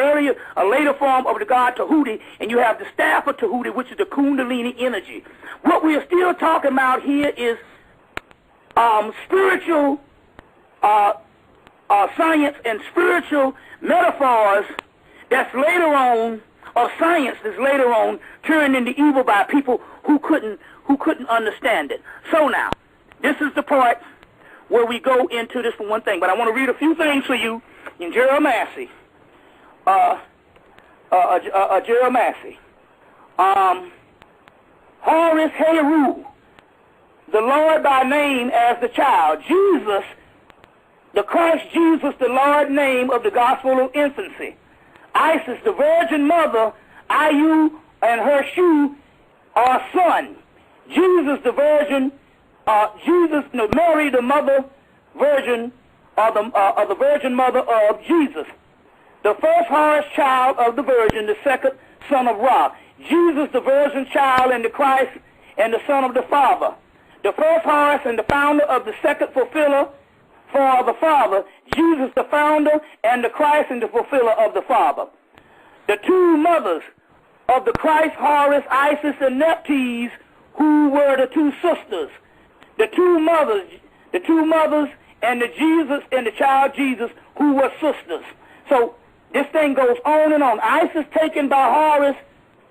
later form of the god Tahuti, and you have the staff of Tahuti, which is the Kundalini energy. What we are still talking about here is spiritual science and spiritual metaphors that's later on, or science that's later on turned into evil by people who couldn't understand it. So now, this is the part where we go into this for one thing, but I want to read a few things for you in Jeremiah. Horus Heru, the Lord by name as the child. Jesus, the Christ Jesus, the Lord name of the gospel of infancy. Isis, the virgin mother, Ayu and her shoe are son. Jesus, the virgin, Mary, the mother virgin, or the virgin mother of Jesus. The first Horus child of the virgin, the second son of Ra. Jesus, the virgin child, and the Christ, and the son of the Father. The first Horus and the founder of the second fulfiller for the Father. Jesus, the founder, and the Christ, and the fulfiller of the Father. The two mothers of the Christ, Horus, Isis, and Nephthys, who were the two sisters. The two mothers, and the Jesus and the child Jesus, who were sisters. So this thing goes on and on. Isis taken by Horus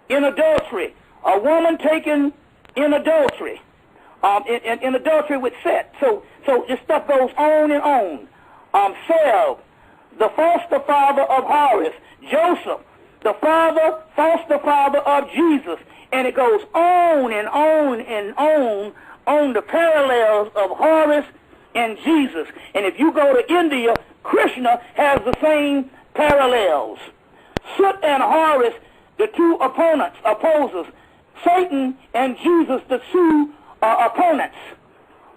in adultery. A woman taken in adultery. In adultery with Set. So this stuff goes on and on. Seb, the foster father of Horus. Joseph, the foster father of Jesus. And it goes on and on and on the parallels of Horus and Jesus. And if you go to India, Krishna has the same parallels. Sut and Horus, the two opposers. Satan and Jesus, the two opponents.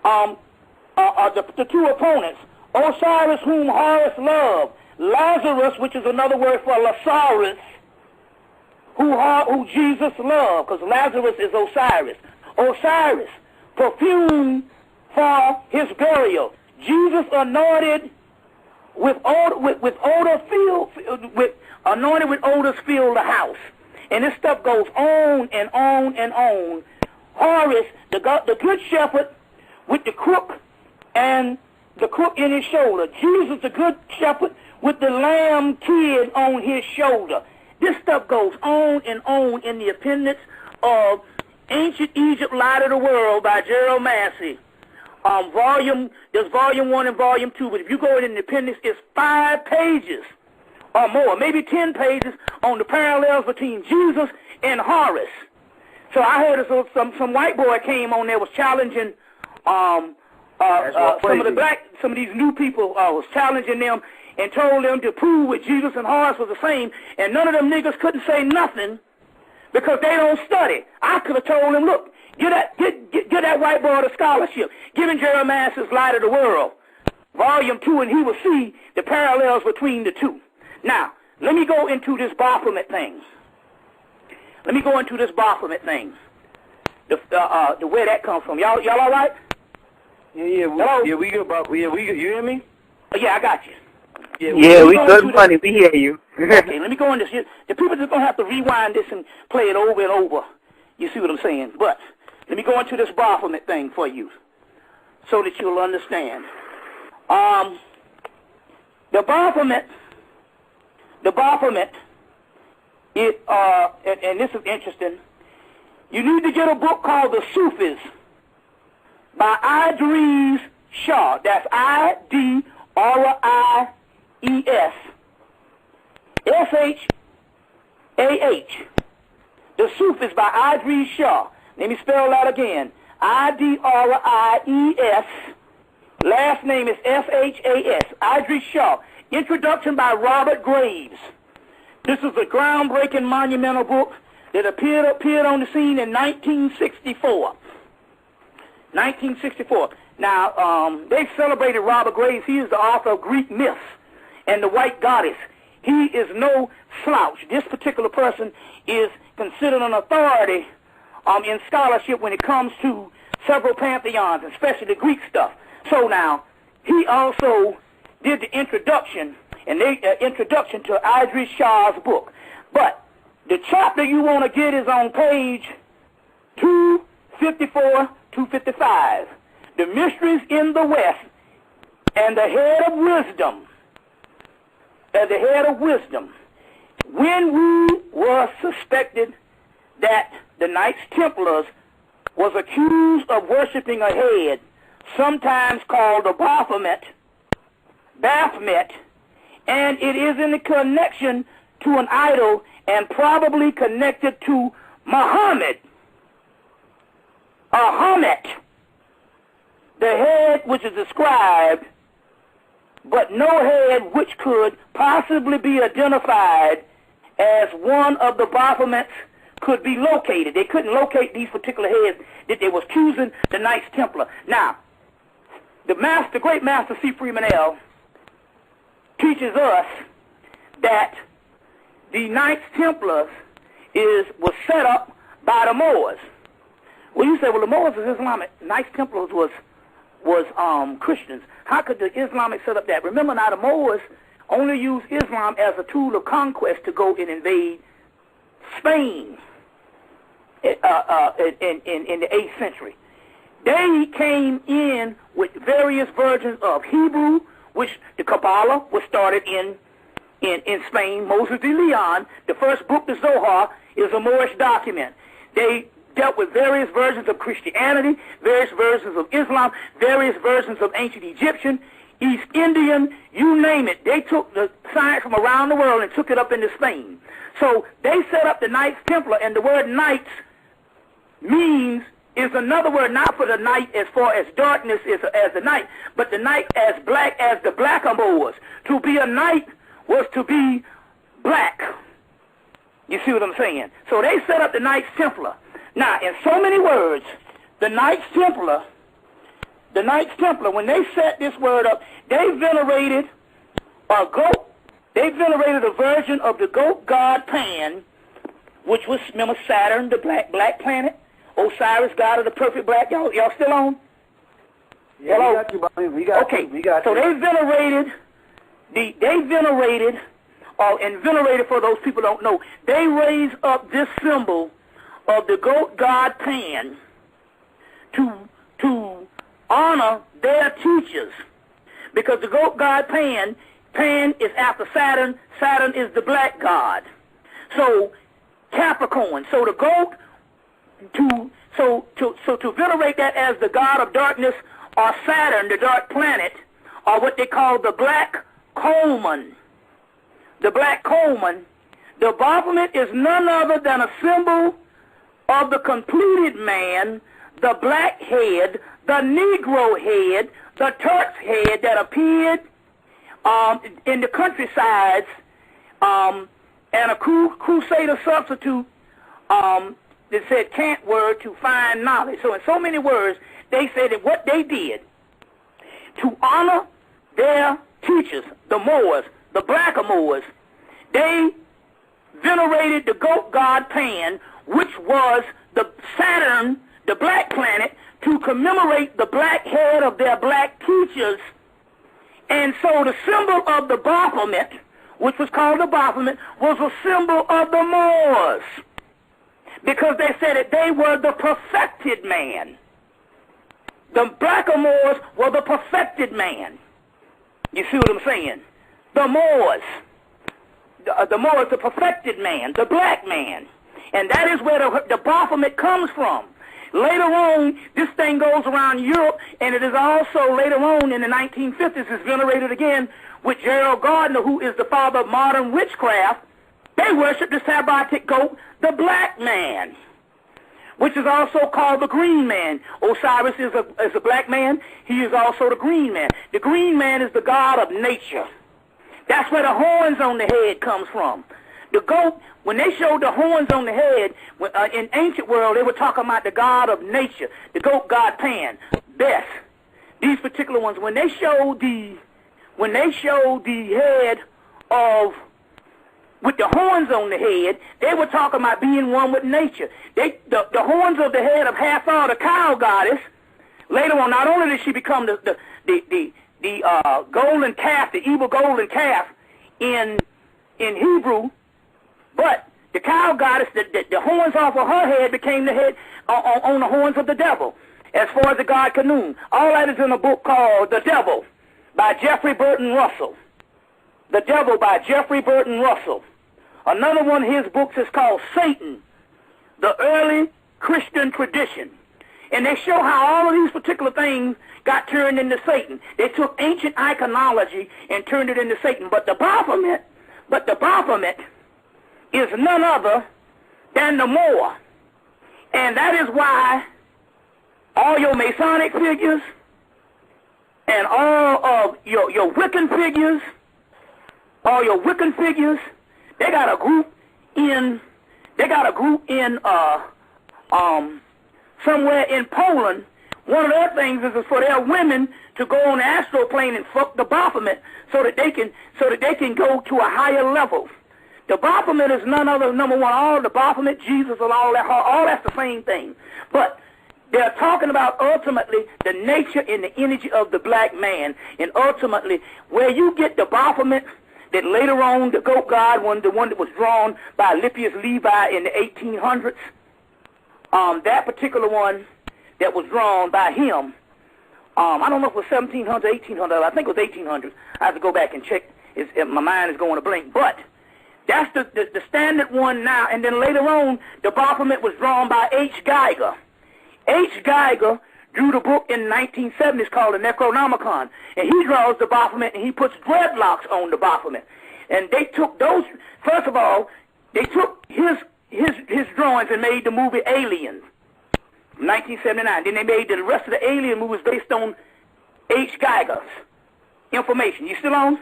The two opponents. Osiris, whom Horus loved. Lazarus, which is another word for Lazarus, who Jesus loved, because Lazarus is Osiris. Osiris, perfume for his burial. Jesus anointed with odors filled the house. And this stuff goes on and on and on. Horus, the good shepherd with the crook and the crook in his shoulder. Jesus, the good shepherd with the lamb kid on his shoulder. This stuff goes on and on in the appendix of Ancient Egypt, Light of the World by Gerald Massey. There's volume 1 and volume 2, but if you go in the appendix, it's 5 pages or more, maybe 10 pages on the parallels between Jesus and Horus. So I heard some white boy came on there, was challenging some of these new people, was challenging them and told them to prove that Jesus and Horus was the same, and none of them niggas couldn't say nothing because they don't study. I could have told them, look, get that white boy the scholarship. Give him Jeremiah's Light of the World, volume 2, and he will see the parallels between the two. Now, let me go into this BOPHOMENT thing. The where that comes from. Y'all all right? Yeah, we good, Bob. Yeah, we good. You hear me? Yeah, I got you. Yeah, we good and funny. We hear you. Okay, let me go in this. The people just going to have to rewind this and play it over and over. You see what I'm saying? But let me go into this BOPHOMENT thing for you so that you'll understand. The BOPHOMENT, and this is interesting. You need to get a book called The Sufis by Idris Shah. That's Idris Shah. The Sufis by Idris Shah. Let me spell that again. Idris. Last name is Shas. Idris Shah. Introduction by Robert Graves. This is a groundbreaking, monumental book that appeared on the scene in 1964. Now, they celebrated Robert Graves. He is the author of Greek Myths and the White Goddess. He is no slouch. This particular person is considered an authority in scholarship when it comes to several pantheons, especially the Greek stuff. So now, he also did the introduction to Idris Shah's book. But the chapter you want to get is on page 254, 255. The Mysteries in the West and the Head of Wisdom. When we were suspected that the Knights Templars was accused of worshiping a head, sometimes called the Baphomet, and it is in the connection to an idol and probably connected to Muhammad. Hamet, the head which is described, but no head which could possibly be identified as one of the Baphomets could be located. They couldn't locate these particular heads that they was choosing the Knights Templar. Now, the great master C. Freeman L. teaches us that the Knights Templars was set up by the Moors. Well, you say, well, the Moors was Islamic. Knights Templars was Christians. How could the Islamic set up that? Remember now, the Moors only used Islam as a tool of conquest to go and invade Spain in the 8th century. They came in with various versions of Hebrew, which the Kabbalah was started in Spain. Moses de Leon, the first book, the Zohar, is a Moorish document. They dealt with various versions of Christianity, various versions of Islam, various versions of ancient Egyptian, East Indian, you name it. They took the science from around the world and took it up into Spain. So they set up the Knights Templar, and the word knights is another word, not for the night as far as darkness is as the night, but the night as black as the blackamoors. To be a knight was to be black. You see what I'm saying? So they set up the Knights Templar. Now, in so many words, the Knights Templar, when they set this word up, they venerated a goat. They venerated a version of the goat god Pan, which was, remember, Saturn, the black planet, Osiris, god of the perfect black. Y'all still on? Yeah, hello? We got you, Bobby. We got you. We got so you. They venerated, and venerated for those people who don't know, they raised up this symbol of the goat god Pan to honor their teachers, because the goat god Pan is after Saturn. Saturn is the black god. So Capricorn. So the goat to venerate that as the god of darkness, or Saturn, the dark planet, or what they call the black coalman. The black coalman. The Baphomet is none other than a symbol of the completed man, the black head, the Negro head, the Turk's head that appeared in the countrysides, and a crusader substitute that said cant word to find knowledge. So in so many words, they said that what they did to honor their teachers, the Moors, the blackamoors, they venerated the goat god Pan, which was the Saturn, the black planet, to commemorate the black head of their black teachers. And so the symbol of the Baphomet, which was called the Baphomet, was a symbol of the Moors, because they said that they were the perfected man. The blackamoors were the perfected man. You see what I'm saying? The Moors, the perfected man, the black man. And that is where the Baphomet comes from. Later on, this thing goes around Europe, and it is also later on in the 1950s is venerated again with Gerald Gardner, who is the father of modern witchcraft. They worship the Sabbatic goat, the black man, which is also called the green man. Osiris is a black man. He is also the green man. The green man is the god of nature. That's where the horns on the head comes from. The goat, when they showed the horns on the head, in ancient world, they were talking about the god of nature, the goat god Pan, Beth. These particular ones, when they showed the head of, with the horns on the head, they were talking about being one with nature. The horns of the head of Hathor, the cow goddess, later on, not only did she become the golden calf, the evil golden calf in Hebrew, but the cow goddess, the horns off of her head became the head on the horns of the devil, as far as the god Canaan. All that is in a book called The Devil by Jeffrey Burton Russell. The Devil by Jeffrey Burton Russell. Another one of his books is called Satan, the Early Christian Tradition. And they show how all of these particular things got turned into Satan. They took ancient iconology and turned it into Satan. But the Baphomet is none other than the Moor. And that is why all your Masonic figures and all of your Wiccan figures, they got a group in somewhere in Poland. One of their things is for their women to go on the astral plane and fuck the Baphomet so that they can go to a higher level. The Baphomet is none other, number one, all the Baphomet, Jesus, and all that's the same thing. But they're talking about ultimately the nature and the energy of the black man, and ultimately where you get the Baphomet that later on the goat god, the one that was drawn by Lippius Levi in the 1800s, that particular one that was drawn by him, I don't know if it was 1700s, 1800s, I think it was 1800s. I have to go back and check. My mind is going to blink. But that's the standard one now. And then later on, the Baphomet was drawn by H. Geiger. H. Geiger drew the book in the 1970s called the Necronomicon. And he draws the Baphomet, and he puts dreadlocks on the Baphomet. And they took those, first of all, they took his drawings and made the movie Aliens, 1979. Then they made the rest of the Alien movies based on H. Geiger's information. You still on?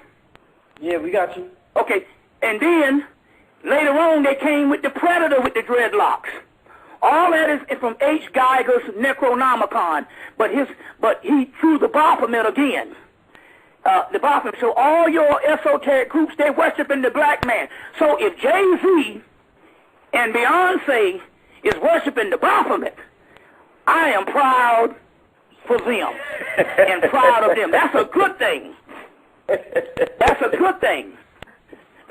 Yeah, we got you. Okay. And then later on they came with the Predator with the dreadlocks. All that is from H. Geiger's Necronomicon, but he threw the Baphomet again. The Baphomet. So all your esoteric groups, they're worshiping the black man. So if Jay-Z and Beyonce is worshiping the Baphomet, I am proud for them and proud of them. That's a good thing. That's a good thing.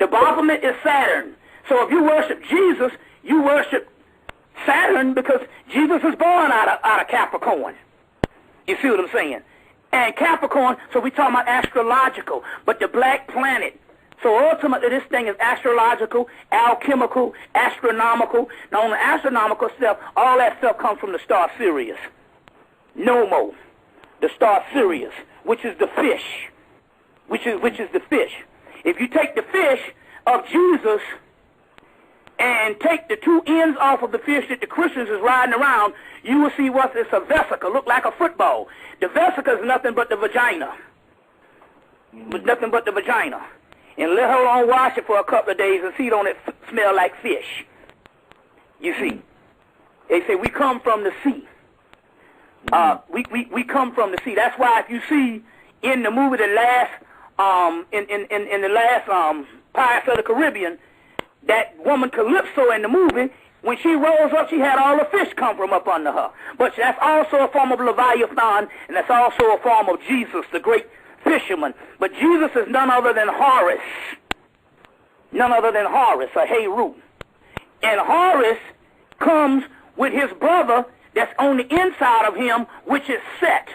The Baphomet is Saturn. So if you worship Jesus, you worship Saturn because Jesus is born out of Capricorn. You see what I'm saying? And Capricorn, so we're talking about astrological, but the black planet. So ultimately this thing is astrological, alchemical, astronomical. Now on the astronomical stuff, all that stuff comes from the star Sirius. Nomo, the star Sirius, which is the fish. Which is the fish. If you take the fish of Jesus and take the two ends off of the fish that the Christians is riding around, you will see what it's a vesicle, look like a football. The vesicle is nothing but the vagina. It's nothing but the vagina. And let her on wash it for a couple of days and see don't it smell like fish. You see. They say we come from the sea. We come from the sea. That's why if you see in the movie the last in the last Pirates of the Caribbean, that woman Calypso in the movie, when she rose up, she had all the fish come from up under her. But that's also a form of Leviathan, and that's also a form of Jesus, the great fisherman. But Jesus is none other than Horus. None other than Horus, or Heru. And Horus comes with his brother that's on the inside of him, which is Set.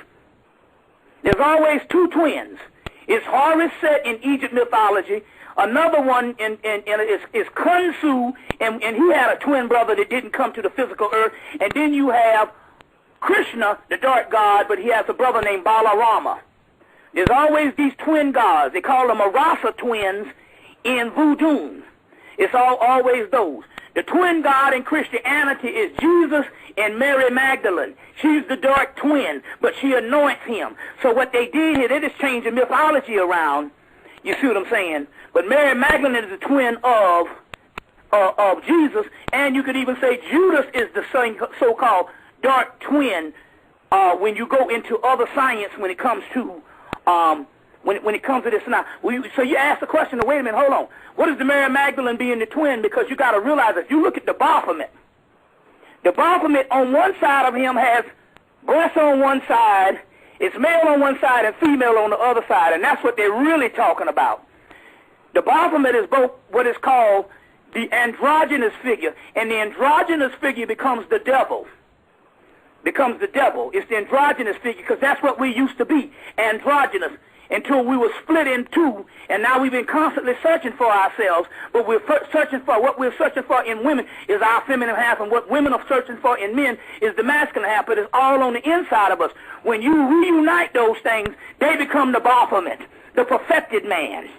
There's always two twins. It's Horus Set in Egypt mythology. Another one is Khonsu, and he had a twin brother that didn't come to the physical earth. And then you have Krishna, the dark god, but he has a brother named Balarama. There's always these twin gods. They call them Arasa twins in Voodoo. It's always those. The twin god in Christianity is Jesus and Mary Magdalene. She's the dark twin, but she anoints him. So what they did here, they just changed the mythology around. You see what I'm saying? But Mary Magdalene is the twin of Jesus, and you could even say Judas is the so-called dark twin when you go into other science when it comes to when it comes to this now. So you ask the question, wait a minute, hold on. What is the Mary Magdalene being the twin? Because you got to realize if you look at the Baphomet on one side of him has breasts on one side, it's male on one side and female on the other side, and that's what they're really talking about. The Baphomet is both what is called the androgynous figure, and the androgynous figure becomes the devil. It's the androgynous figure because that's what we used to be, androgynous, until we were split in two, and now we've been constantly searching for ourselves, but what we're searching for in women is our feminine half, and what women are searching for in men is the masculine half, but it's all on the inside of us. When you reunite those things, they become the Baphomet, the perfected man.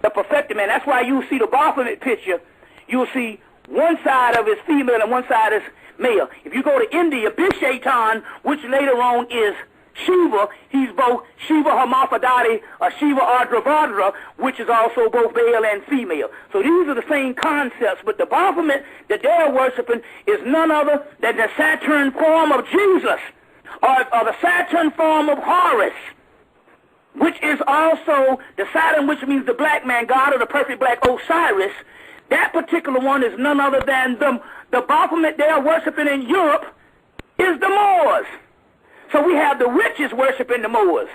The perfected man. That's why you see the Baphomet picture, you'll see one side of his female and one side is male. If you go to India, Bishaitan, which later on is Shiva, he's both Shiva Hermaphrodite or Shiva Ardravadra, which is also both male and female. So these are the same concepts, but the Baphomet that they're worshiping is none other than the Saturn form of Jesus, or the Saturn form of Horus, which is also the Saturn, which means the black man, god of the perfect black Osiris. That particular one is none other than the Baphomet they are worshiping in Europe is the Moors. So we have the witches worshiping the Moors.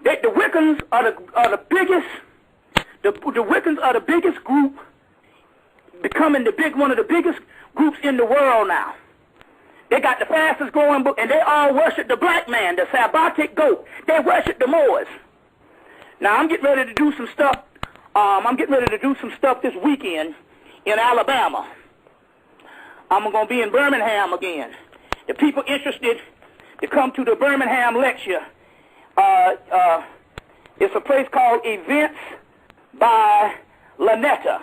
The Wiccans are the biggest. The Wiccans are the biggest group, becoming one of the biggest groups in the world now. They got the fastest growing book, and they all worship the black man, the Sabbatic goat. They worship the Moors. Now I'm getting ready to do some stuff. This weekend in Alabama. I'm going to be in Birmingham again. The people interested to come to the Birmingham lecture, it's a place called Events by Lanetta.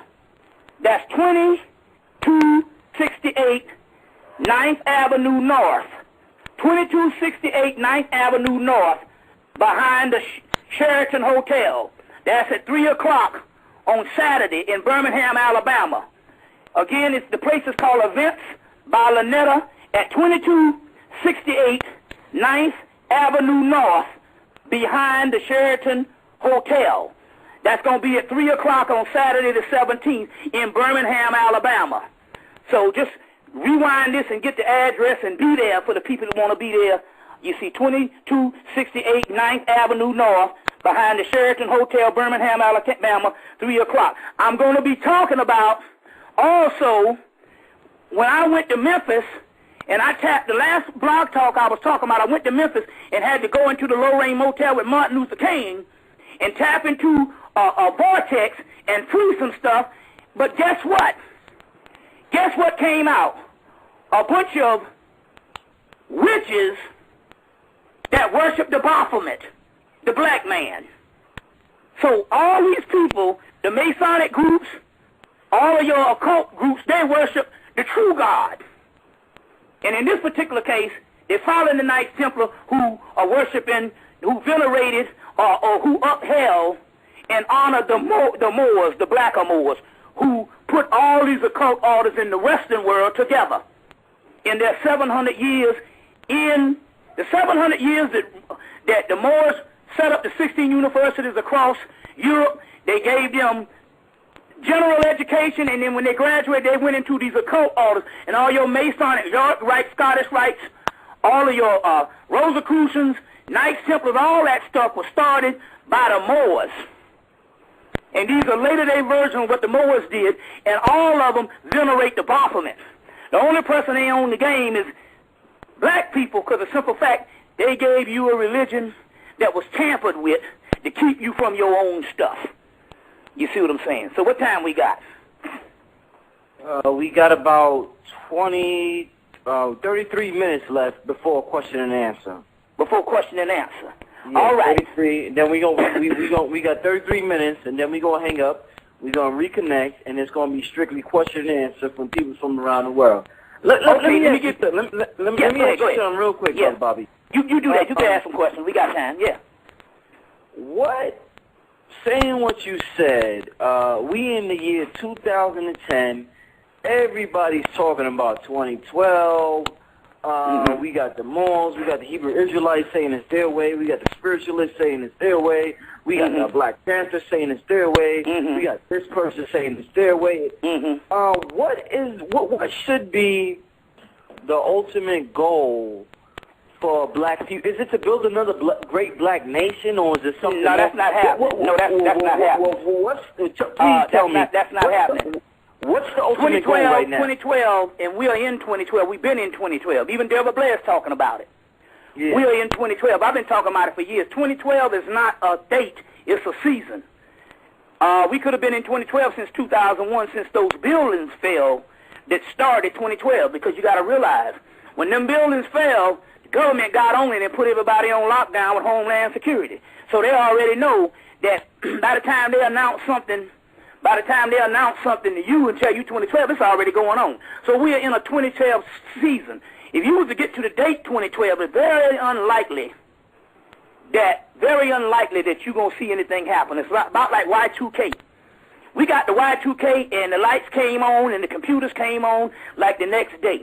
That's 2268 9th Avenue North. 2268 9th Avenue North, behind the Sheraton Hotel. That's at 3 o'clock on Saturday in Birmingham, Alabama. Again, the place is called Events by Lanetta at 2268 9th Avenue North, behind the Sheraton Hotel. That's going to be at 3 o'clock on Saturday the 17th in Birmingham, Alabama. So just rewind this and get the address and be there for the people that want to be there. You see 2268 9th Avenue North, behind the Sheraton Hotel, Birmingham, Alabama, 3 o'clock. I'm going to be talking about also when I went to Memphis, and I tapped the last blog talk I was talking about. I went to Memphis and had to go into the Lorraine Motel with Martin Luther King and tap into a vortex and free some stuff. But guess what? Guess what came out? A bunch of witches that worship the Baphomet, the black man. So all these people, the Masonic groups, all of your occult groups, they worship the true God. And in this particular case, they're following the Knights Templar, who are worshiping, who venerated or who upheld and honored the Moors, the blacker Moors, who put all these occult orders in the Western world together. In their 700 years, in the 700 years that the Moors set up the 16 universities across Europe, they gave them general education, and then when they graduated, they went into these occult orders, and all your Masonic, York Rites, Scottish Rites, all of your Rosicrucians, Knights Templars, all that stuff was started by the Moors. And these are later-day versions of what the Moors did, and all of them venerate the Baphomet. The only person they own the game is black people, because of the simple fact they gave you a religion that was tampered with to keep you from your own stuff. You see what I'm saying? So what time we got? We got about 33 minutes left before question and answer. Before question and answer. Yeah, all right. 33. Then we got 33 minutes, and then we gonna hang up. We gonna reconnect, and it's gonna be strictly question and answer from people from around the world. Let me ask you something real quick, Bobby. You do that. You can ask some questions. We got time. Yeah. Saying what you said, we in the year 2010, everybody's talking about 2012. We got the Moors, we got the Hebrew Israelites saying it's their way, we got the spiritualists saying it's their way, we got the Black Panthers saying it's their way, we got this person saying it's their way. What should be the ultimate goal for black people? Is it to build another great black nation, or is it something? No, that's not happening. That's not happening. Please tell me. That's not happening. What's the ultimate goal right now? 2012, and we are in 2012. We've been in 2012. Even Delbert Blair's talking about it. Yeah. We are in 2012. I've been talking about it for years. 2012 is not a date. It's a season. We could have been in 2012 since 2001, since those buildings fell that started 2012, because you got to realize, when them buildings fell, government got on it and put everybody on lockdown with Homeland Security. So they already know that by the time they announce something to you and tell you 2012, it's already going on. So we are in a 2012 season. If you was to get to the date 2012, it's very unlikely that you're going to see anything happen. It's about like Y2K. We got the Y2K, and the lights came on and the computers came on like the next day.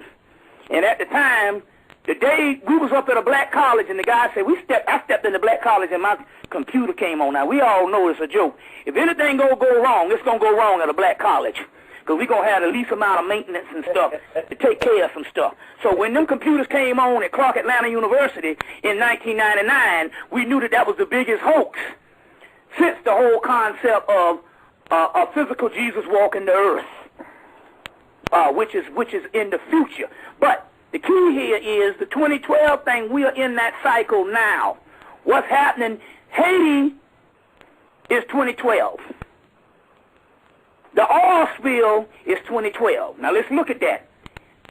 And at the time, The day we was up at a black college, and the guy said, I stepped in the black college, and my computer came on. Now, we all know it's a joke. If anything go wrong, it's going to go wrong at a black college, because we're going to have the least amount of maintenance and stuff to take care of some stuff. So when them computers came on at Clark Atlanta University in 1999, we knew that was the biggest hoax since the whole concept of a physical Jesus walking the earth, which is in the future. But the key here is the 2012 thing. We are in that cycle now. What's happening? Haiti is 2012. The oil spill is 2012. Now let's look at that.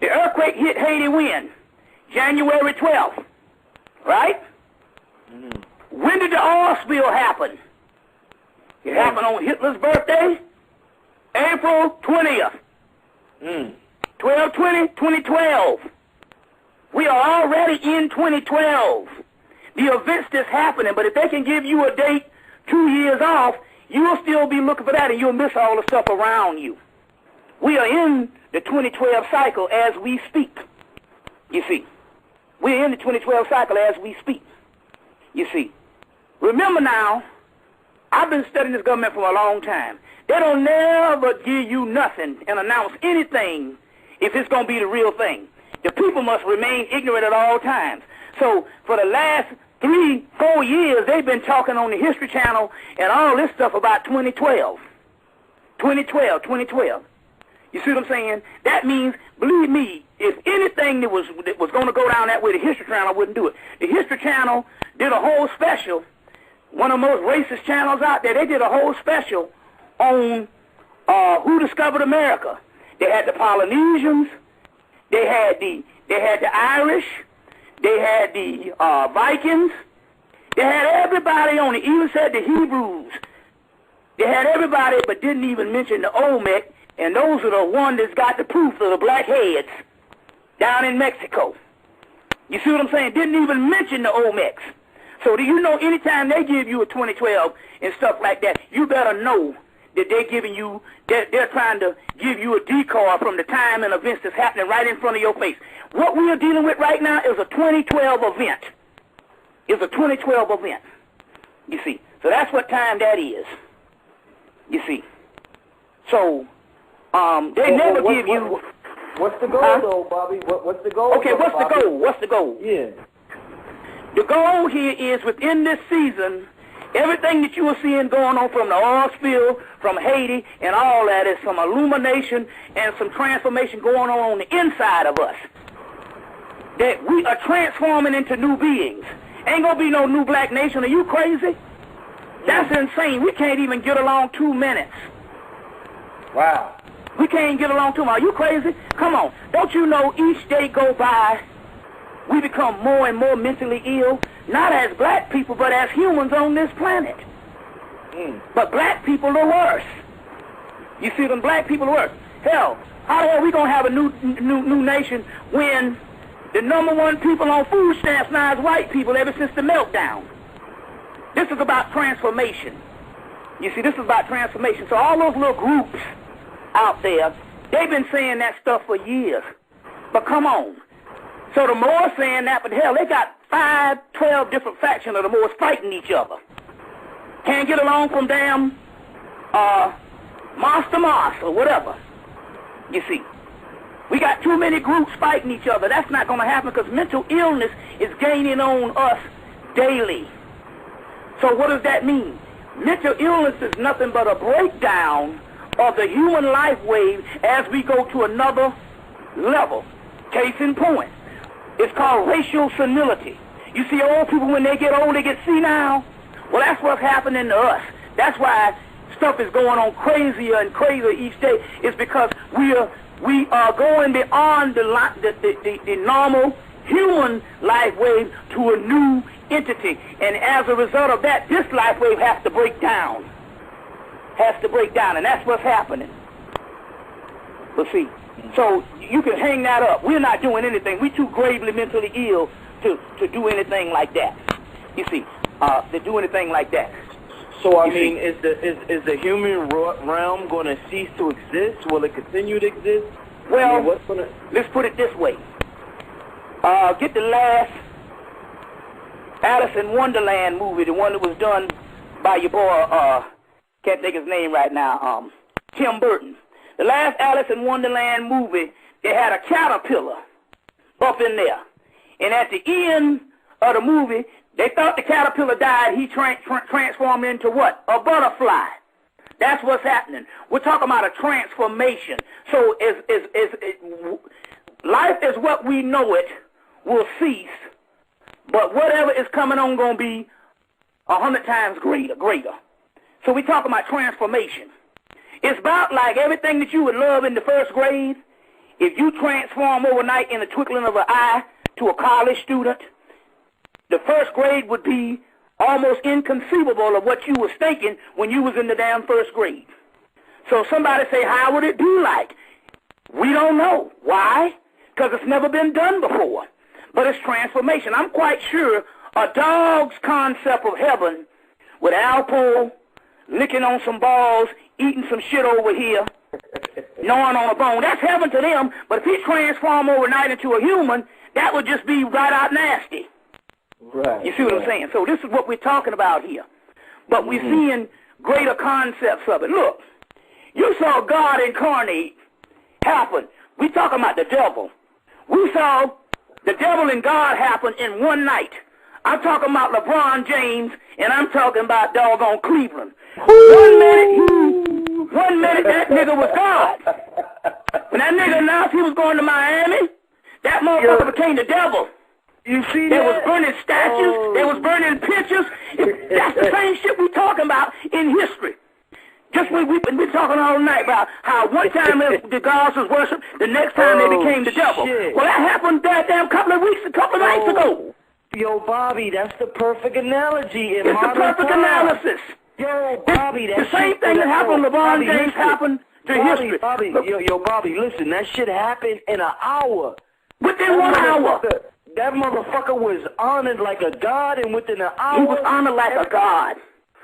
The earthquake hit Haiti when? January 12th, right? Mm-hmm. When did the oil spill happen? It happened on Hitler's birthday, April 20th. 12/20/2012. We are already in 2012. The events that's happening, but if they can give you a date 2 years off, you'll still be looking for that, and you'll miss all the stuff around you. We are in the 2012 cycle as we speak. You see, we're in the 2012 cycle as we speak. You see, remember now, I've been studying this government for a long time. They don't never give you nothing and announce anything if it's going to be the real thing. The people must remain ignorant at all times. So for the last 3-4 years, they've been talking on the History Channel and all this stuff about 2012. 2012. You see what I'm saying? That means, believe me, if anything that was going to go down that way, the History Channel wouldn't do it. The History Channel did a whole special, one of the most racist channels out there. They did a whole special on who discovered America. They had the Polynesians, they had the Irish, they had the Vikings, they had everybody on it. Even said the Hebrews. They had everybody, but didn't even mention the Olmec, and those are the ones that's got the proof of the black heads down in Mexico. You see what I'm saying? Didn't even mention the Olmecs. So do you know anytime they give you a 2012 and stuff like that, you better know that they're giving you, they're trying to give you a decoy from the time and events that's happening right in front of your face. What we are dealing with right now is a 2012 event. It's a 2012 event. You see. So that's what time that is. You see. So, they never give you... What's the goal, though, Bobby? What's the goal? Okay, what's the goal? What's the goal? Yeah. The goal here is within this season, everything that you are seeing going on from the oil spill, from Haiti, and all that is some illumination and some transformation going on the inside of us. That we are transforming into new beings. Ain't gonna be no new black nation. Are you crazy? That's insane. We can't even get along 2 minutes. Wow. We can't get along 2 minutes. Are you crazy? Come on. Don't you know each day go by, we become more and more mentally ill, not as black people, but as humans on this planet. But black people are worse. You see them black people are worse. Hell, how the hell are we going to have a new nation when the #1 people on food stamps now is white people ever since the meltdown? This is about transformation. You see, this is about transformation. So all those little groups out there, they've been saying that stuff for years. But come on. So the Moors saying that, but hell, they got 5, 12 different factions of the Moors fighting each other. Can't get along from damn Mars to Mars or whatever. You see. We got too many groups fighting each other. That's not going to happen because mental illness is gaining on us daily. So what does that mean? Mental illness is nothing but a breakdown of the human life wave as we go to another level. Case in point. It's called racial senility. You see old people, when they get old, they get senile. Well, that's what's happening to us. That's why stuff is going on crazier and crazier each day. It's because we are going beyond the normal human life wave to a new entity. And as a result of that, this life wave has to break down. And that's what's happening. But see, so you can hang that up. We're not doing anything. We're too gravely mentally ill to do anything like that. You see, to do anything like that. So I mean, is the human realm going to cease to exist? Will it continue to exist? Well, let's put it this way. Get the last Alice in Wonderland movie, the one that was done by your boy, can't think his name right now, Tim Burton. The last Alice in Wonderland movie, they had a caterpillar up in there. And at the end of the movie, they thought the caterpillar died. He transformed into what? A butterfly. That's what's happening. We're talking about a transformation. So life is what we know it will cease, but whatever is coming on going to be 100 times greater. So we're talking about transformation. It's about like everything that you would love in the first grade. If you transform overnight in the twinkling of an eye to a college student, the first grade would be almost inconceivable of what you was thinking when you was in the damn first grade. So somebody say, how would it be like? We don't know. Why? Because it's never been done before. But it's transformation. I'm quite sure a dog's concept of heaven with Alpo licking on some balls, eating some shit over here, gnawing on a bone, that's heaven to them. But if he transformed overnight into a human, that would just be right out nasty. Right. You see what I'm saying? So this is what we're talking about here. But we're seeing greater concepts of it. Look, you saw God incarnate happen. We're talking about the devil. We saw the devil and God happen in one night. I'm talking about LeBron James, and I'm talking about doggone Cleveland. One minute that nigga was God. When that nigga announced he was going to Miami, that motherfucker became the devil. You see they that? was burning statues. They was burning pictures. That's the same shit we talking about in history. Just we've been talking all night about how one time the gods was worshipped, the next time they became the devil. Shit. Well, that happened that damn couple of nights ago. Yo, Bobby, that's the perfect analogy. It's the perfect analysis. Yo, Bobby, the same thing that happened to LeBron James happened to history. Bobby, yo, Bobby, listen, that shit happened in an hour. Within 1 hour. That motherfucker was honored like a god, and within an hour... He was honored like a god.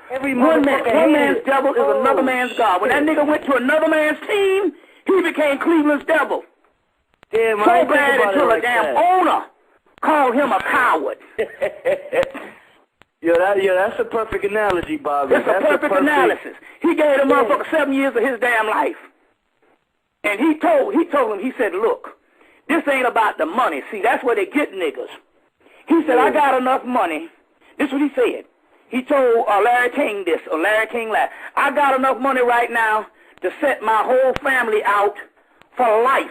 One man's devil is another man's god. When that nigga went to another man's team, he became Cleveland's devil. Damn, so bad until a damn owner called him a coward. Yo, that's a perfect analogy, Bobby. That's a perfect analysis. He gave the motherfucker 7 years of his damn life. And he told him, he said, look, this ain't about the money. See, that's where they get niggas. He said, I got enough money. This is what he said. He told Larry King this, or Larry King last. I got enough money right now to set my whole family out for life.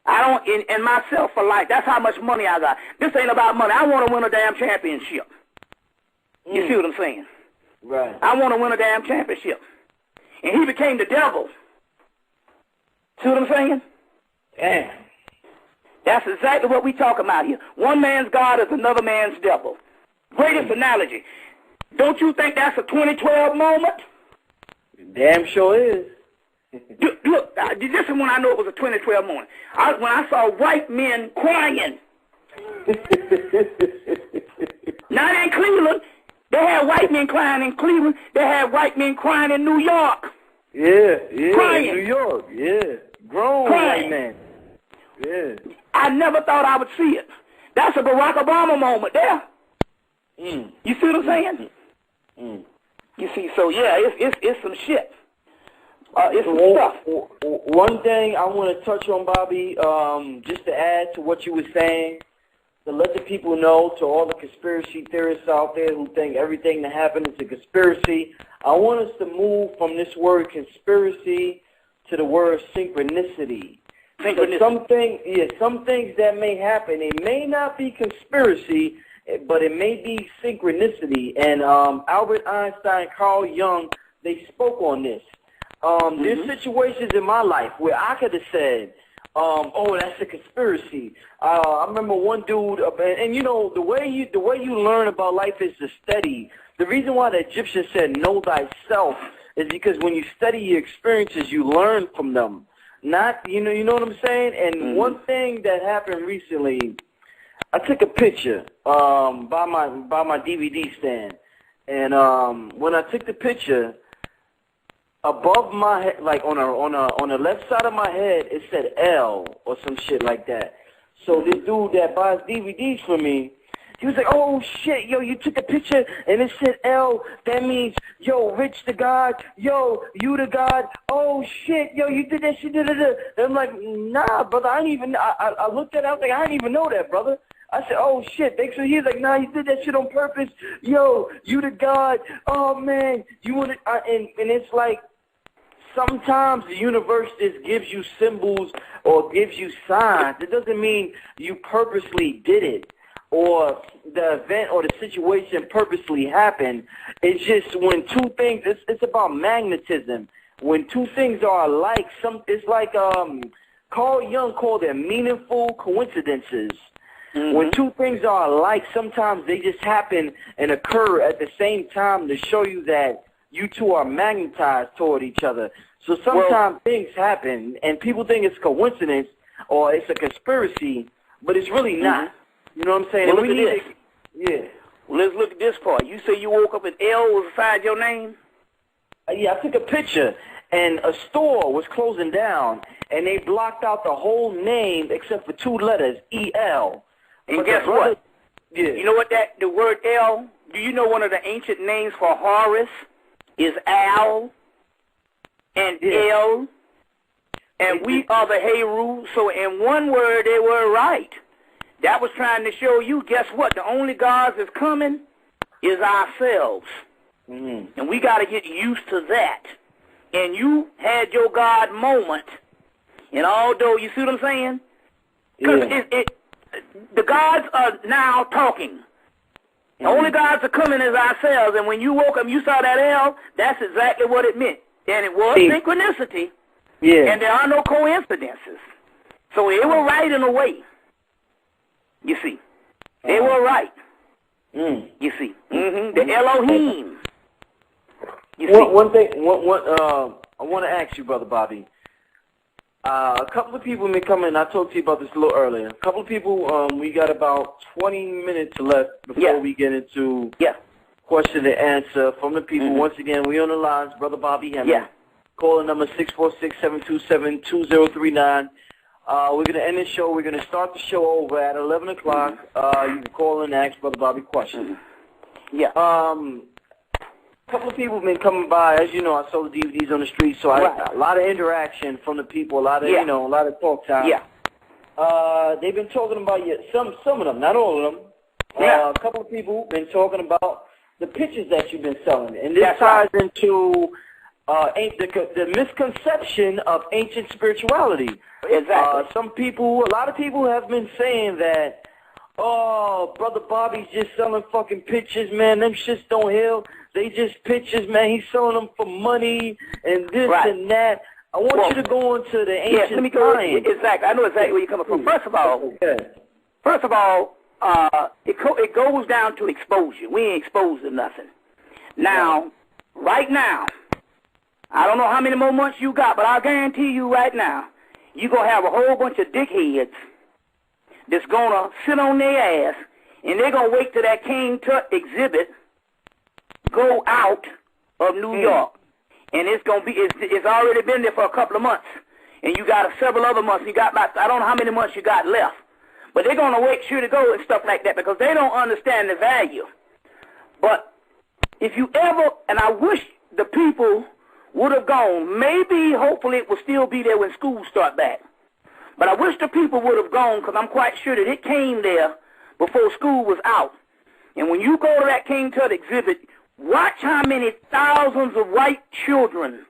I don't, and myself for life. That's how much money I got. This ain't about money. I want to win a damn championship. You see what I'm saying? Right. I want to win a damn championship. And he became the devil. See what I'm saying? Damn. That's exactly what we talking about here. One man's God is another man's devil. Greatest analogy. Don't you think that's a 2012 moment? Damn sure is. Look, this is when I know it was a 2012 moment. When I saw white men crying. Not in Cleveland. They had white men crying in Cleveland. They had white men crying in New York. Yeah, crying. New York, yeah. Grown white men. Yeah. I never thought I would see it. That's a Barack Obama moment there. You see what I'm saying? You see, so yeah, it's some shit. It's some stuff. One thing I want to touch on, Bobby, just to add to what you were saying, to let the people know, to all the conspiracy theorists out there who think everything that happened is a conspiracy, I want us to move from this word conspiracy to the word synchronicity. Some things that may happen, it may not be conspiracy, but it may be synchronicity. And Albert Einstein, Carl Jung, they spoke on this. There's situations in my life where I could have said, oh, that's a conspiracy. I remember one dude, and you know, the way you learn about life is to study. The reason why the Egyptians said know thyself is because when you study your experiences, you learn from them. Not, you know what I'm saying? And one thing that happened recently, I took a picture by my DVD stand, and when I took the picture, above my head, like on the left side of my head, it said L or some shit like that. So this dude that buys DVDs for me, he was like, oh, shit, yo, you took a picture, and it said L. That means, yo, Rich the God. Yo, you the God. Oh, shit, yo, you did that shit. Da, da, da. And I'm like, nah, brother, I looked at it. I was like, I didn't even know that, brother. I said, oh, shit. So he's like, nah, you did that shit on purpose. Yo, you the God. Oh, man, you want it. And it's like, sometimes the universe just gives you symbols or gives you signs. It doesn't mean you purposely did it, or the event or the situation purposely happened. It's just when two things, it's about magnetism. When two things are alike, it's like Carl Jung called them meaningful coincidences. Mm-hmm. When two things are alike, sometimes they just happen and occur at the same time to show you that you two are magnetized toward each other. So sometimes things happen and people think it's coincidence or it's a conspiracy, but it's really not. You know what I'm saying? Well, look at this. Yeah. Well, let's look at this part. You say you woke up and L was beside your name? Yeah, I took a picture, and a store was closing down, and they blocked out the whole name except for two letters, E-L. And but guess what? Yeah. You know what the word L, do you know one of the ancient names for Horus is Al and L? And we are the Heru, so in one word they were right. That was trying to show you, guess what? The only gods that's coming is ourselves. Mm-hmm. And we got to get used to that. And you had your God moment. And although, you see what I'm saying? Because the gods are now talking. The only gods are coming is ourselves. And when you woke up, you saw that L, that's exactly what it meant. And it was synchronicity. Yeah. And there are no coincidences. So they were right in a way. You see, they were right. You see, the Elohim. You see, one thing. I want to ask you, Brother Bobby. A couple of people may come in. I talked to you about this a little earlier. A couple of people. We got about 20 minutes left before we get into question and answer from the people. Once again, we on the lines, Brother Bobby Hemming. Yeah. Calling number 646-727-2039. We're going to end the show. We're going to start the show over at 11 o'clock. You can call and ask Brother Bobby questions. Yeah. A couple of people have been coming by. As you know, I sold the DVDs on the street, so a lot of interaction from the people, a lot of, a lot of talk time. Yeah. They've been talking about some of them, not all of them. A couple of people have been talking about the pictures that you've been selling. And this ties into the misconception of ancient spirituality. Exactly. A lot of people have been saying that, oh, Brother Bobby's just selling fucking pictures, man. Them shits don't heal. They just pictures, man. He's selling them for money and this and that. I want you to go into the ancient science. Exactly. I know exactly where you're coming from. First of all, it goes down to exposure. We ain't exposed to nothing. Now, right now, I don't know how many more months you got, but I'll guarantee you right now, you're going to have a whole bunch of dickheads that's going to sit on their ass, and they're going to wait till that King Tut exhibit go out of New York. And it's going to be, it's already been there for a couple of months. And you got several other months. You got about, I don't know how many months you got left. But they're going to wait sure to go and stuff like that because they don't understand the value. But if you ever, and I wish the people would have gone, maybe, hopefully it will still be there when schools start back. But I wish the people would have gone because I'm quite sure that it came there before school was out. And when you go to that King Tut exhibit, watch how many thousands of white children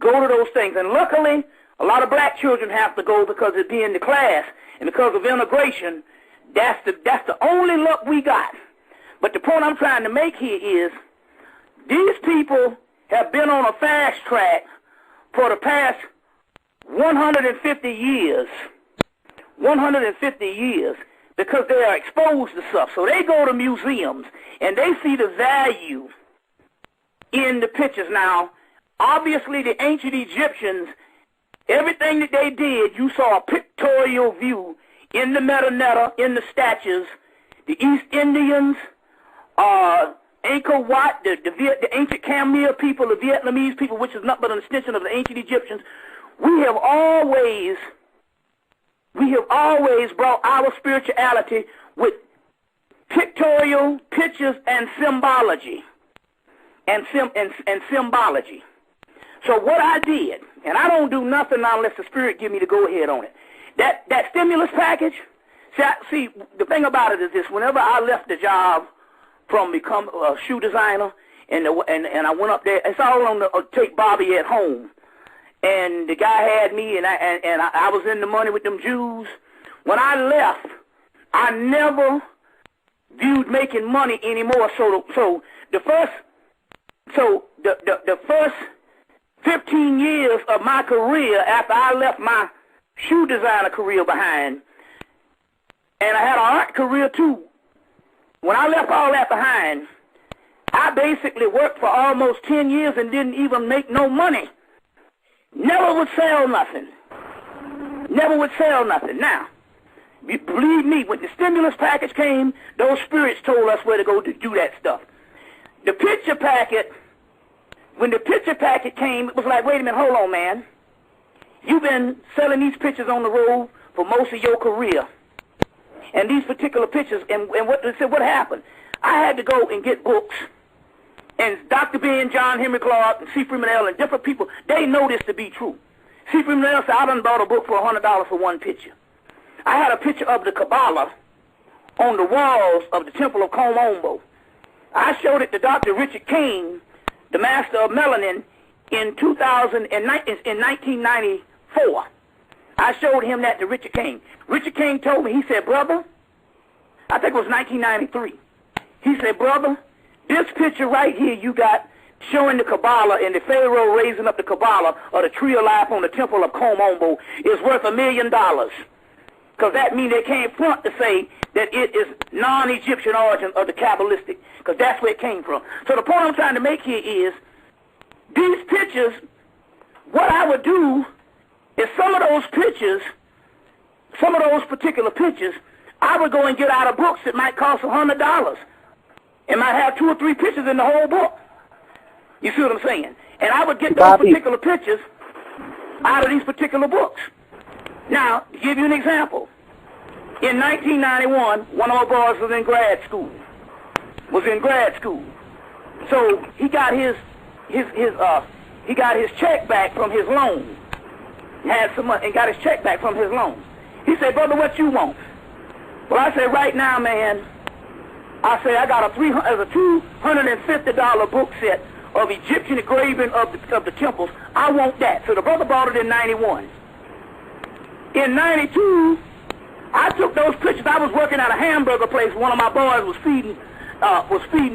go to those things. And luckily, a lot of black children have to go because of being in the class. And because of integration, that's the only luck we got. But the point I'm trying to make here is these people have been on a fast track for the past 150 years. 150 years. Because they are exposed to stuff. So they go to museums and they see the value in the pictures. Now, obviously the ancient Egyptians, everything that they did, you saw a pictorial view in the metanetta, in the statues. The East Indians, Angkor Wat, the ancient Khmer people, the Vietnamese people, which is nothing but an extension of the ancient Egyptians. We have always we have always brought our spirituality with pictorial pictures and symbology. And symbology. So what I did, and I don't do nothing unless the Spirit give me the go-ahead on it. That stimulus package, see, the thing about it is this. Whenever I left the job from become a shoe designer, and I went up there, it's all on the Take Bobby at Home. And the guy had me, and I was in the money with them Jews. When I left, I never viewed making money anymore. So the first 15 years of my career after I left my shoe designer career behind, and I had an art career too. When I left all that behind, I basically worked for almost 10 years and didn't even make no money. Never would sell nothing. Never would sell nothing. Now, believe me, when the stimulus package came, those spirits told us where to go to do that stuff. The picture packet, when the picture packet came, it was like, wait a minute, hold on, man. You've been selling these pictures on the road for most of your career. And these particular pictures, and what they said, what happened? I had to go and get books. And Dr. Ben, John Henry Clark, and C. Freeman L. and different people, they know this to be true. C. Freeman L. said, I done bought a book for $100 for one picture. I had a picture of the Kabbalah on the walls of the Temple of Komombo. I showed it to Dr. Richard King, the master of melanin, in 1994. I showed him that to Richard King. Richard King told me, he said, brother, I think it was 1993. He said, brother, this picture right here you got showing the Kabbalah and the Pharaoh raising up the Kabbalah or the tree of life on the Temple of Komombo is worth $1 million. Because that means they can't front to say that it is non-Egyptian origin of the Kabbalistic, because that's where it came from. So the point I'm trying to make here is, these pictures, what I would do is some of those pictures, some of those particular pictures, I would go and get out of books that might cost $100. And might have 2 or 3 pictures in the whole book. You see what I'm saying? And I would get those particular pictures out of these particular books. Now, to give you an example, in 1991, one of our boys was in grad school. So he got his check back from his loan. Had some money and got his check back from his loan. He said, brother, what you want? Well, I said, right now, man, I say I got a $250 book set of Egyptian engraving of the temples. I want that. So the brother bought it in 91. In 92, I took those pictures. I was working at a hamburger place. One of my boys was feeding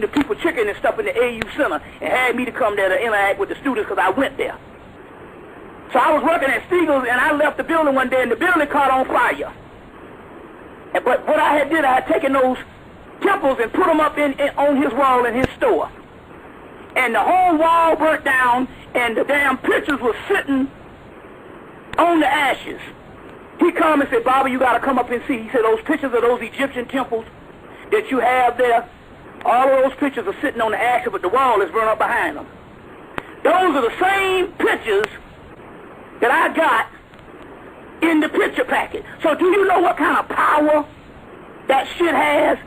the people chicken and stuff in the AU Center and had me to come there to interact with the students because I went there. So I was working at Stiegel's and I left the building one day and the building caught on fire. But what I had taken those temples and put them up on his wall in his store. And the whole wall burnt down and the damn pictures were sitting on the ashes. He come and said, Bobby, you got to come up and see. He said, those pictures of those Egyptian temples that you have there, all of those pictures are sitting on the ashes, but the wall is burned up behind them. Those are the same pictures that I got in the picture packet. So do you know what kind of power that shit has?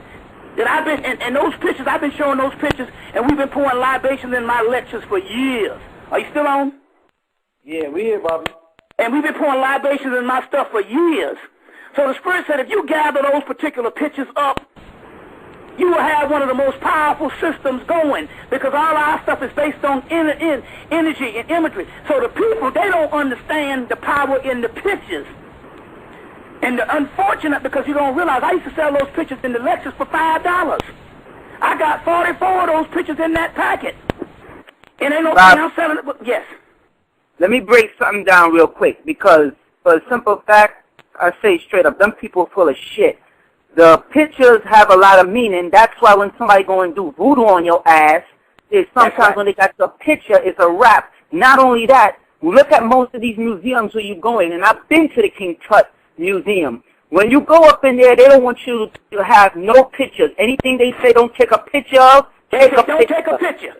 That I've been, and those pictures, I've been showing those pictures, and we've been pouring libations in my lectures for years. Are you still on? Yeah, we here, Bobby. And we've been pouring libations in my stuff for years. So the Spirit said, if you gather those particular pictures up, you will have one of the most powerful systems going, because all our stuff is based on energy and imagery. So the people, they don't understand the power in the pictures. And the unfortunate, because you don't realize, I used to sell those pictures in the lectures for $5. I got 44 of those pictures in that packet. And ain't no thing I'm selling it, but yes. Let me break something down real quick, because for a simple fact, I say straight up, them people full of shit. The pictures have a lot of meaning. That's why when somebody go and do voodoo on your ass, is sometimes when they got the picture, it's a wrap. Not only that, look at most of these museums where you're going, and I've been to the King Tut Museum. When you go up in there, they don't want you to have no pictures. Anything they say don't take a picture of, take a picture.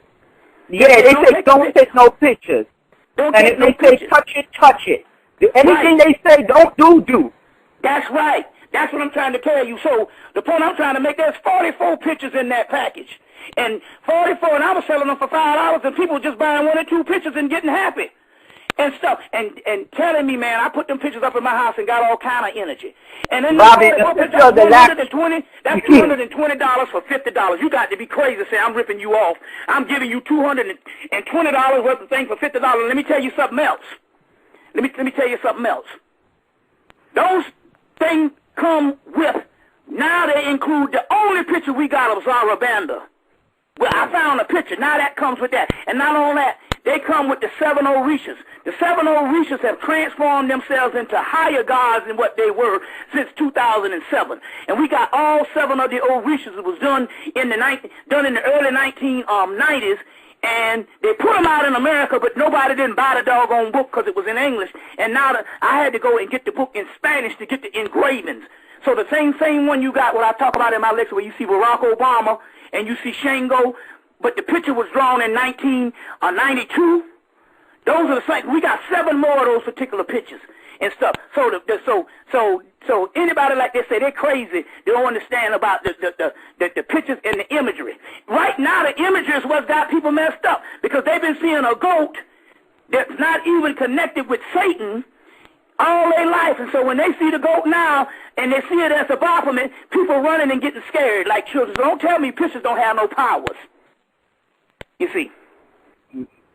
Yeah, they say don't take no pictures. And if they say touch it, touch it. Anything they say don't do. That's right. That's what I'm trying to tell you. So the point I'm trying to make, there's 44 pictures in that package. And 44, and I was selling them for $5, and people just buying 1 or 2 pictures and getting happy and stuff. And telling me, man, I put them pictures up in my house and got all kind of energy. And then Bobby, that's $120 for $50. You got to be crazy to say I'm ripping you off. I'm giving you $220 worth of things for $50. Let me tell you something else. Let me tell you something else. Those things come with, now they include, the only picture we got of Zarabanda. Well, I found a picture. Now that comes with that. And not only that, they come with the 7 Orishas. The 7 Orishas have transformed themselves into higher gods than what they were since 2007. And we got all 7 of the Orishas. It was done in the early 1990s. And they put them out in America, but nobody didn't buy the doggone book because it was in English. And now I had to go and get the book in Spanish to get the engravings. So the same one you got, what I talk about in my lecture, where you see Barack Obama and you see Shango, but the picture was drawn in 1992. Those are the same. We got 7 more of those particular pictures and stuff. So anybody like they say they're crazy, they don't understand about the pictures and the imagery. Right now, the imagery is what's got people messed up, because they've been seeing a goat that's not even connected with Satan all their life. And so when they see the goat now and they see it as a BOPHOMENT, people running and getting scared like children. So don't tell me pictures don't have no powers. You see.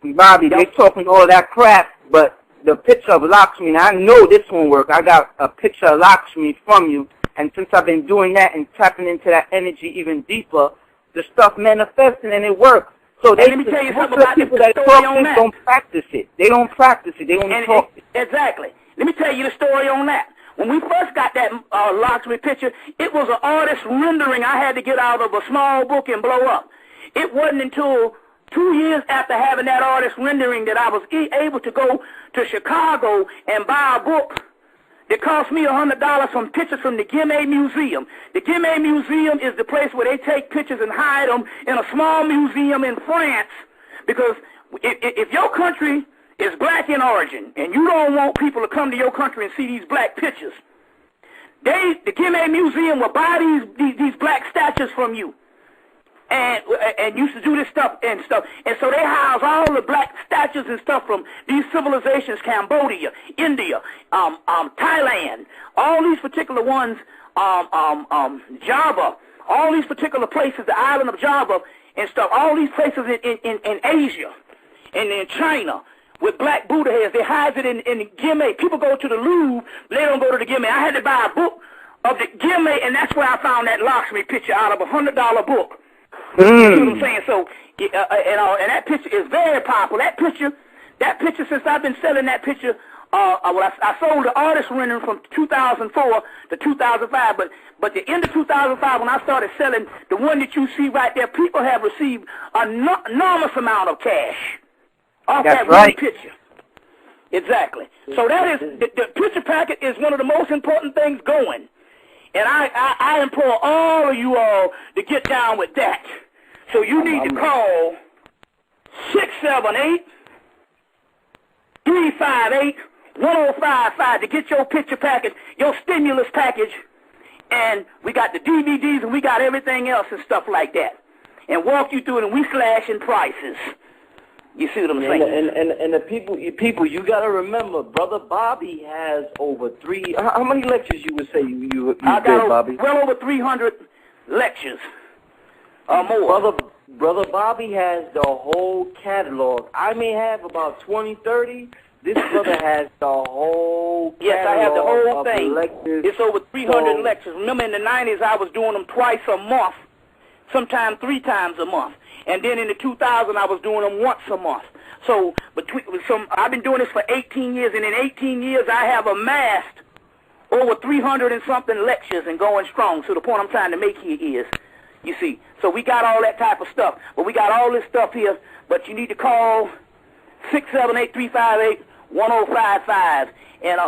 Bobby, they talking all that crap, but the picture of Lakshmi, I know this won't work. I got a picture of Lakshmi from you, and since I've been doing that and tapping into that energy even deeper, the stuff manifesting and it works. So they, let me tell you something about people that talk this don't practice it. They don't practice it. They only talk it. Exactly. Let me tell you the story on that. When we first got that Lakshmi picture, it was an artist rendering I had to get out of a small book and blow up. It wasn't until 2 years after having that artist rendering that I was able to go to Chicago and buy a book that cost me $100 from pictures from the Gimme Museum. The Gimme Museum is the place where they take pictures and hide them in a small museum in France, because if your country is black in origin and you don't want people to come to your country and see these black pictures, the Gimme Museum will buy these black statues from you. And used to do this stuff. And so they house all the black statues and stuff from these civilizations, Cambodia, India, Thailand, all these particular ones, Java, all these particular places, the island of Java and stuff, all these places in Asia and in China with black Buddha heads. They hide it in Gimme. People go to the Louvre, but they don't go to the Gimme. I had to buy a book of the Gimme, and that's where I found that Lakshmi picture out of a $100 book. You know what I'm saying? So, and that picture is very powerful. That picture, since I've been selling that picture, I sold the artist rendering from 2004 to 2005, but the end of 2005, when I started selling the one that you see right there, people have received an enormous amount of cash off that one picture. Exactly. So that is, the picture packet is one of the most important things going. And I implore all of you all to get down with that. So you need to call 678-358-1055 to get your picture package, your stimulus package, and we got the DVDs and we got everything else and stuff like that. And walk you through it, and we slashing prices. You see what I'm saying? And the people, you got to remember, Brother Bobby has over how many lectures you would say you did, Bobby? Well over 300 lectures or more. Brother Bobby has the whole catalog. I may have about 20, 30. This brother has the whole catalog. Yes, I have the whole thing. Lectures. It's over 300 lectures. Remember, in the 90s, I was doing them twice a month, sometimes 3 times a month. And then in the 2000, I was doing them once a month. So I've been doing this for 18 years, and in 18 years, I have amassed over 300 and something lectures and going strong. So the point I'm trying to make here is, you see, so we got all that type of stuff. But we got all this stuff here, but you need to call 678-358-1055. And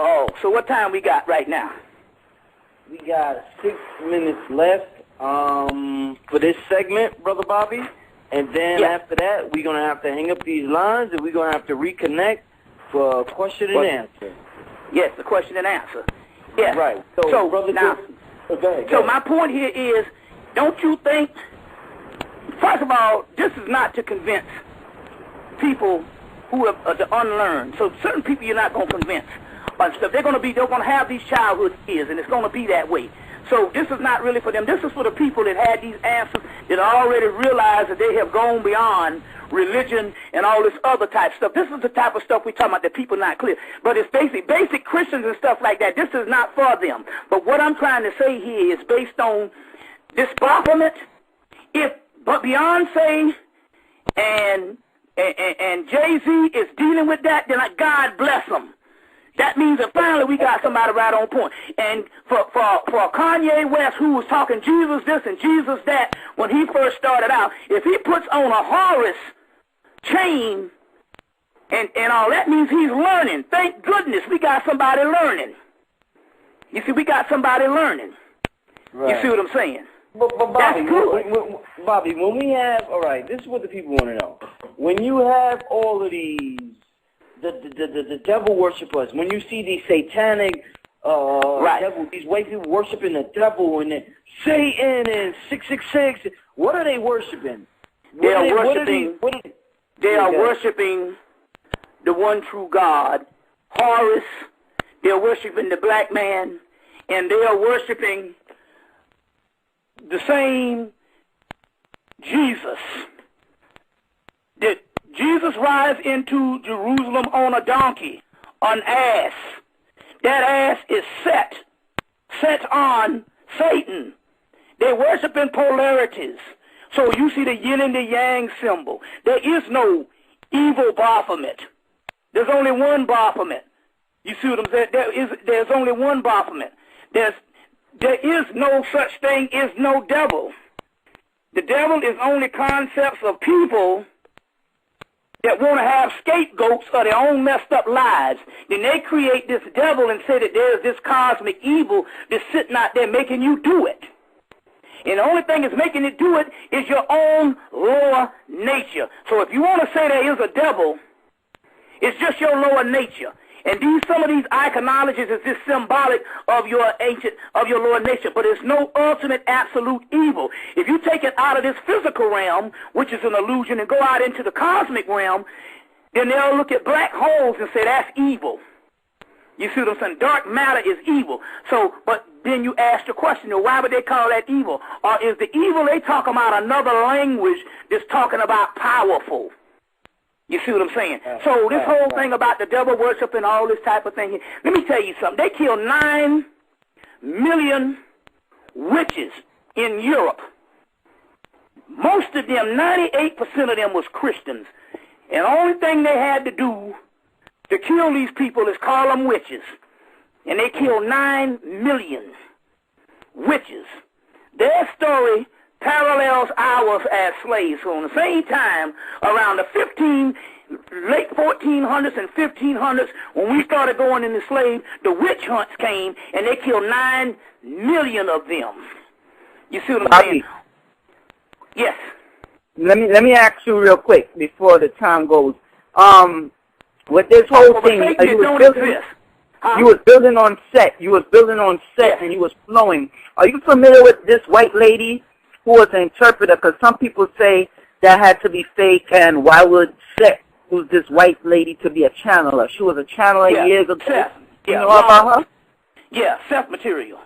so what time we got right now? We got 6 minutes left for this segment, Brother Bobby. And then after that, we're going to have to hang up these lines, and we're going to have to reconnect for question and answer. Yes, the question and answer. Yes. Right. So Brother now, go ahead. my point here is, don't you think, first of all, this is not to convince people who are the unlearned. So certain people you're not going to convince. They're going to have these childhood fears, and it's going to be that way. So this is not really for them. This is for the people that had these answers, that already realized that they have gone beyond religion and all this other type stuff. This is the type of stuff we're talking about that people not clear. But it's basic Christians and stuff like that. This is not for them. But what I'm trying to say here is based on this BOPHOMENT. But Beyonce and Jay-Z is dealing with that, then God bless them. That means that finally we got somebody right on point. And for Kanye West, who was talking Jesus this and Jesus that when he first started out, if he puts on a Horus chain and all, that means he's learning. Thank goodness we got somebody learning. You see, we got somebody learning. Right. You see what I'm saying? But Bobby, that's good. Bobby, when we have, all right, this is what the people want to know. When you have all of these, the devil worshippers, when you see these satanic, devil, these white people worshiping the devil and the Satan and 666, what are they worshiping? They are worshiping the one true God, Horus. They're worshiping the black man, and they are worshiping the same Jesus. Did Jesus rise into Jerusalem on a donkey, an ass? That ass is set on Satan. They're worshiping polarities. So you see the yin and the yang symbol. There is no evil Baphomet. There's only one Baphomet. You see what I'm saying? There's only one Baphomet. There is no such thing as no devil. The devil is only concepts of people that want to have scapegoats of their own messed up lives. Then they create this devil and say that there's this cosmic evil that's sitting out there making you do it. And the only thing that's making it do it is your own lower nature. So if you want to say there is a devil, it's just your lower nature. And some of these iconologies is just symbolic of your lower nature, but it's no ultimate absolute evil. If you take it out of this physical realm, which is an illusion, and go out into the cosmic realm, then they'll look at black holes and say that's evil. You see what I'm saying? Dark matter is evil. So, but then you ask the question, why would they call that evil? Or is the evil they talk about another language that's talking about powerful? You see what I'm saying? So this whole thing about the devil worship and all this type of thing, let me tell you something. They killed 9 million witches in Europe. Most of them, 98% of them was Christians. And the only thing they had to do to kill these people is call them witches. And they killed 9 million witches. Their story parallels ours as slaves. So on the same time, around the late 1400s and 1500s, when we started going into slave, the witch hunts came, and they killed 9 million of them. You see what I'm saying? Yes. Let me ask you real quick before the time goes. With this whole thing, you was building on set. You was building on set, and you was flowing. Are you familiar with this white lady who was an interpreter? Because some people say that had to be fake, and why would Seth, who's this white lady, to be a channeler? She was a channeler years ago. Seth. You know about her? Yeah, Seth material.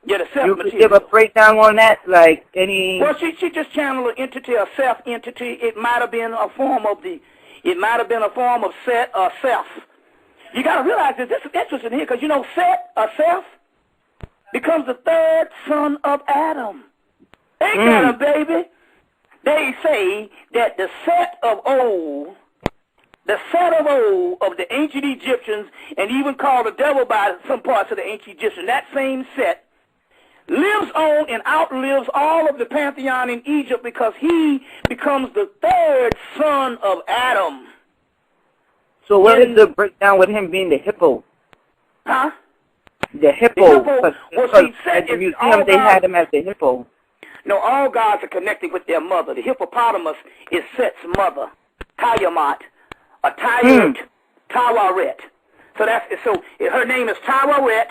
Yeah, the Seth you material. You could give a breakdown on that, like any... Well, she just channeled an entity, a Seth entity. It might have been a form of Seth or Seth. You got to realize that this is interesting here, because, Seth becomes the third son of Adam. They got a baby. They say that the Set of old of the ancient Egyptians, and even called the devil by some parts of the ancient Egyptians, that same Set lives on and outlives all of the pantheon in Egypt, because he becomes the third son of Adam. So what is the breakdown with him being the hippo? Huh? The hippo. Well, see, at the museum they had him as the hippo. No, all gods are connected with their mother. The hippopotamus is Set's mother, Tiamat, Tawaret. So her name is Tawaret,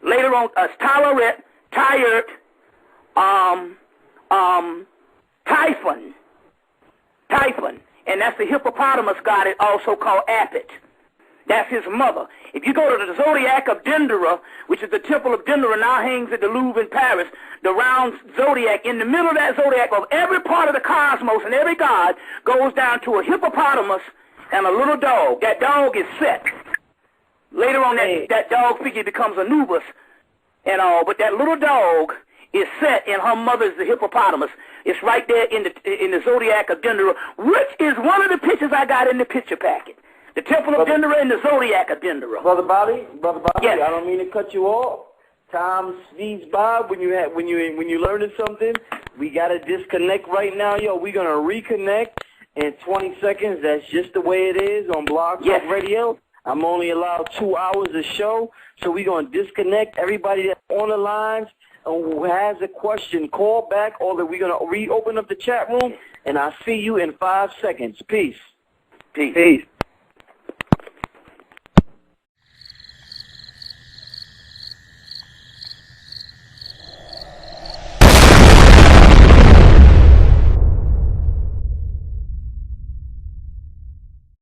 Later on, tired, Typhon, and that's the hippopotamus god, also called Apit. That's his mother. If you go to the zodiac of Dendera, which is the temple of Dendera, now hangs at the Louvre in Paris, the round zodiac, in the middle of that zodiac of every part of the cosmos and every god goes down to a hippopotamus and a little dog. That dog is Set. Later on, that dog figure becomes Anubis and all, but that little dog is Set, and her mother is the hippopotamus. It's right there in the zodiac of Dendera, which is one of the pictures I got in the picture packet. The temple of Dendera and the zodiac of Dendera. Brother Bobby, yes. I don't mean to cut you off. Time speeds by when you learning something. We gotta disconnect right now, yo. We're gonna reconnect in 20 seconds. That's just the way it is on Blog Talk Radio. I'm only allowed 2 hours of show, so we're gonna disconnect. Everybody that's on the lines who has a question, call back, or we're gonna reopen up the chat room, and I'll see you in 5 seconds. Peace. Peace.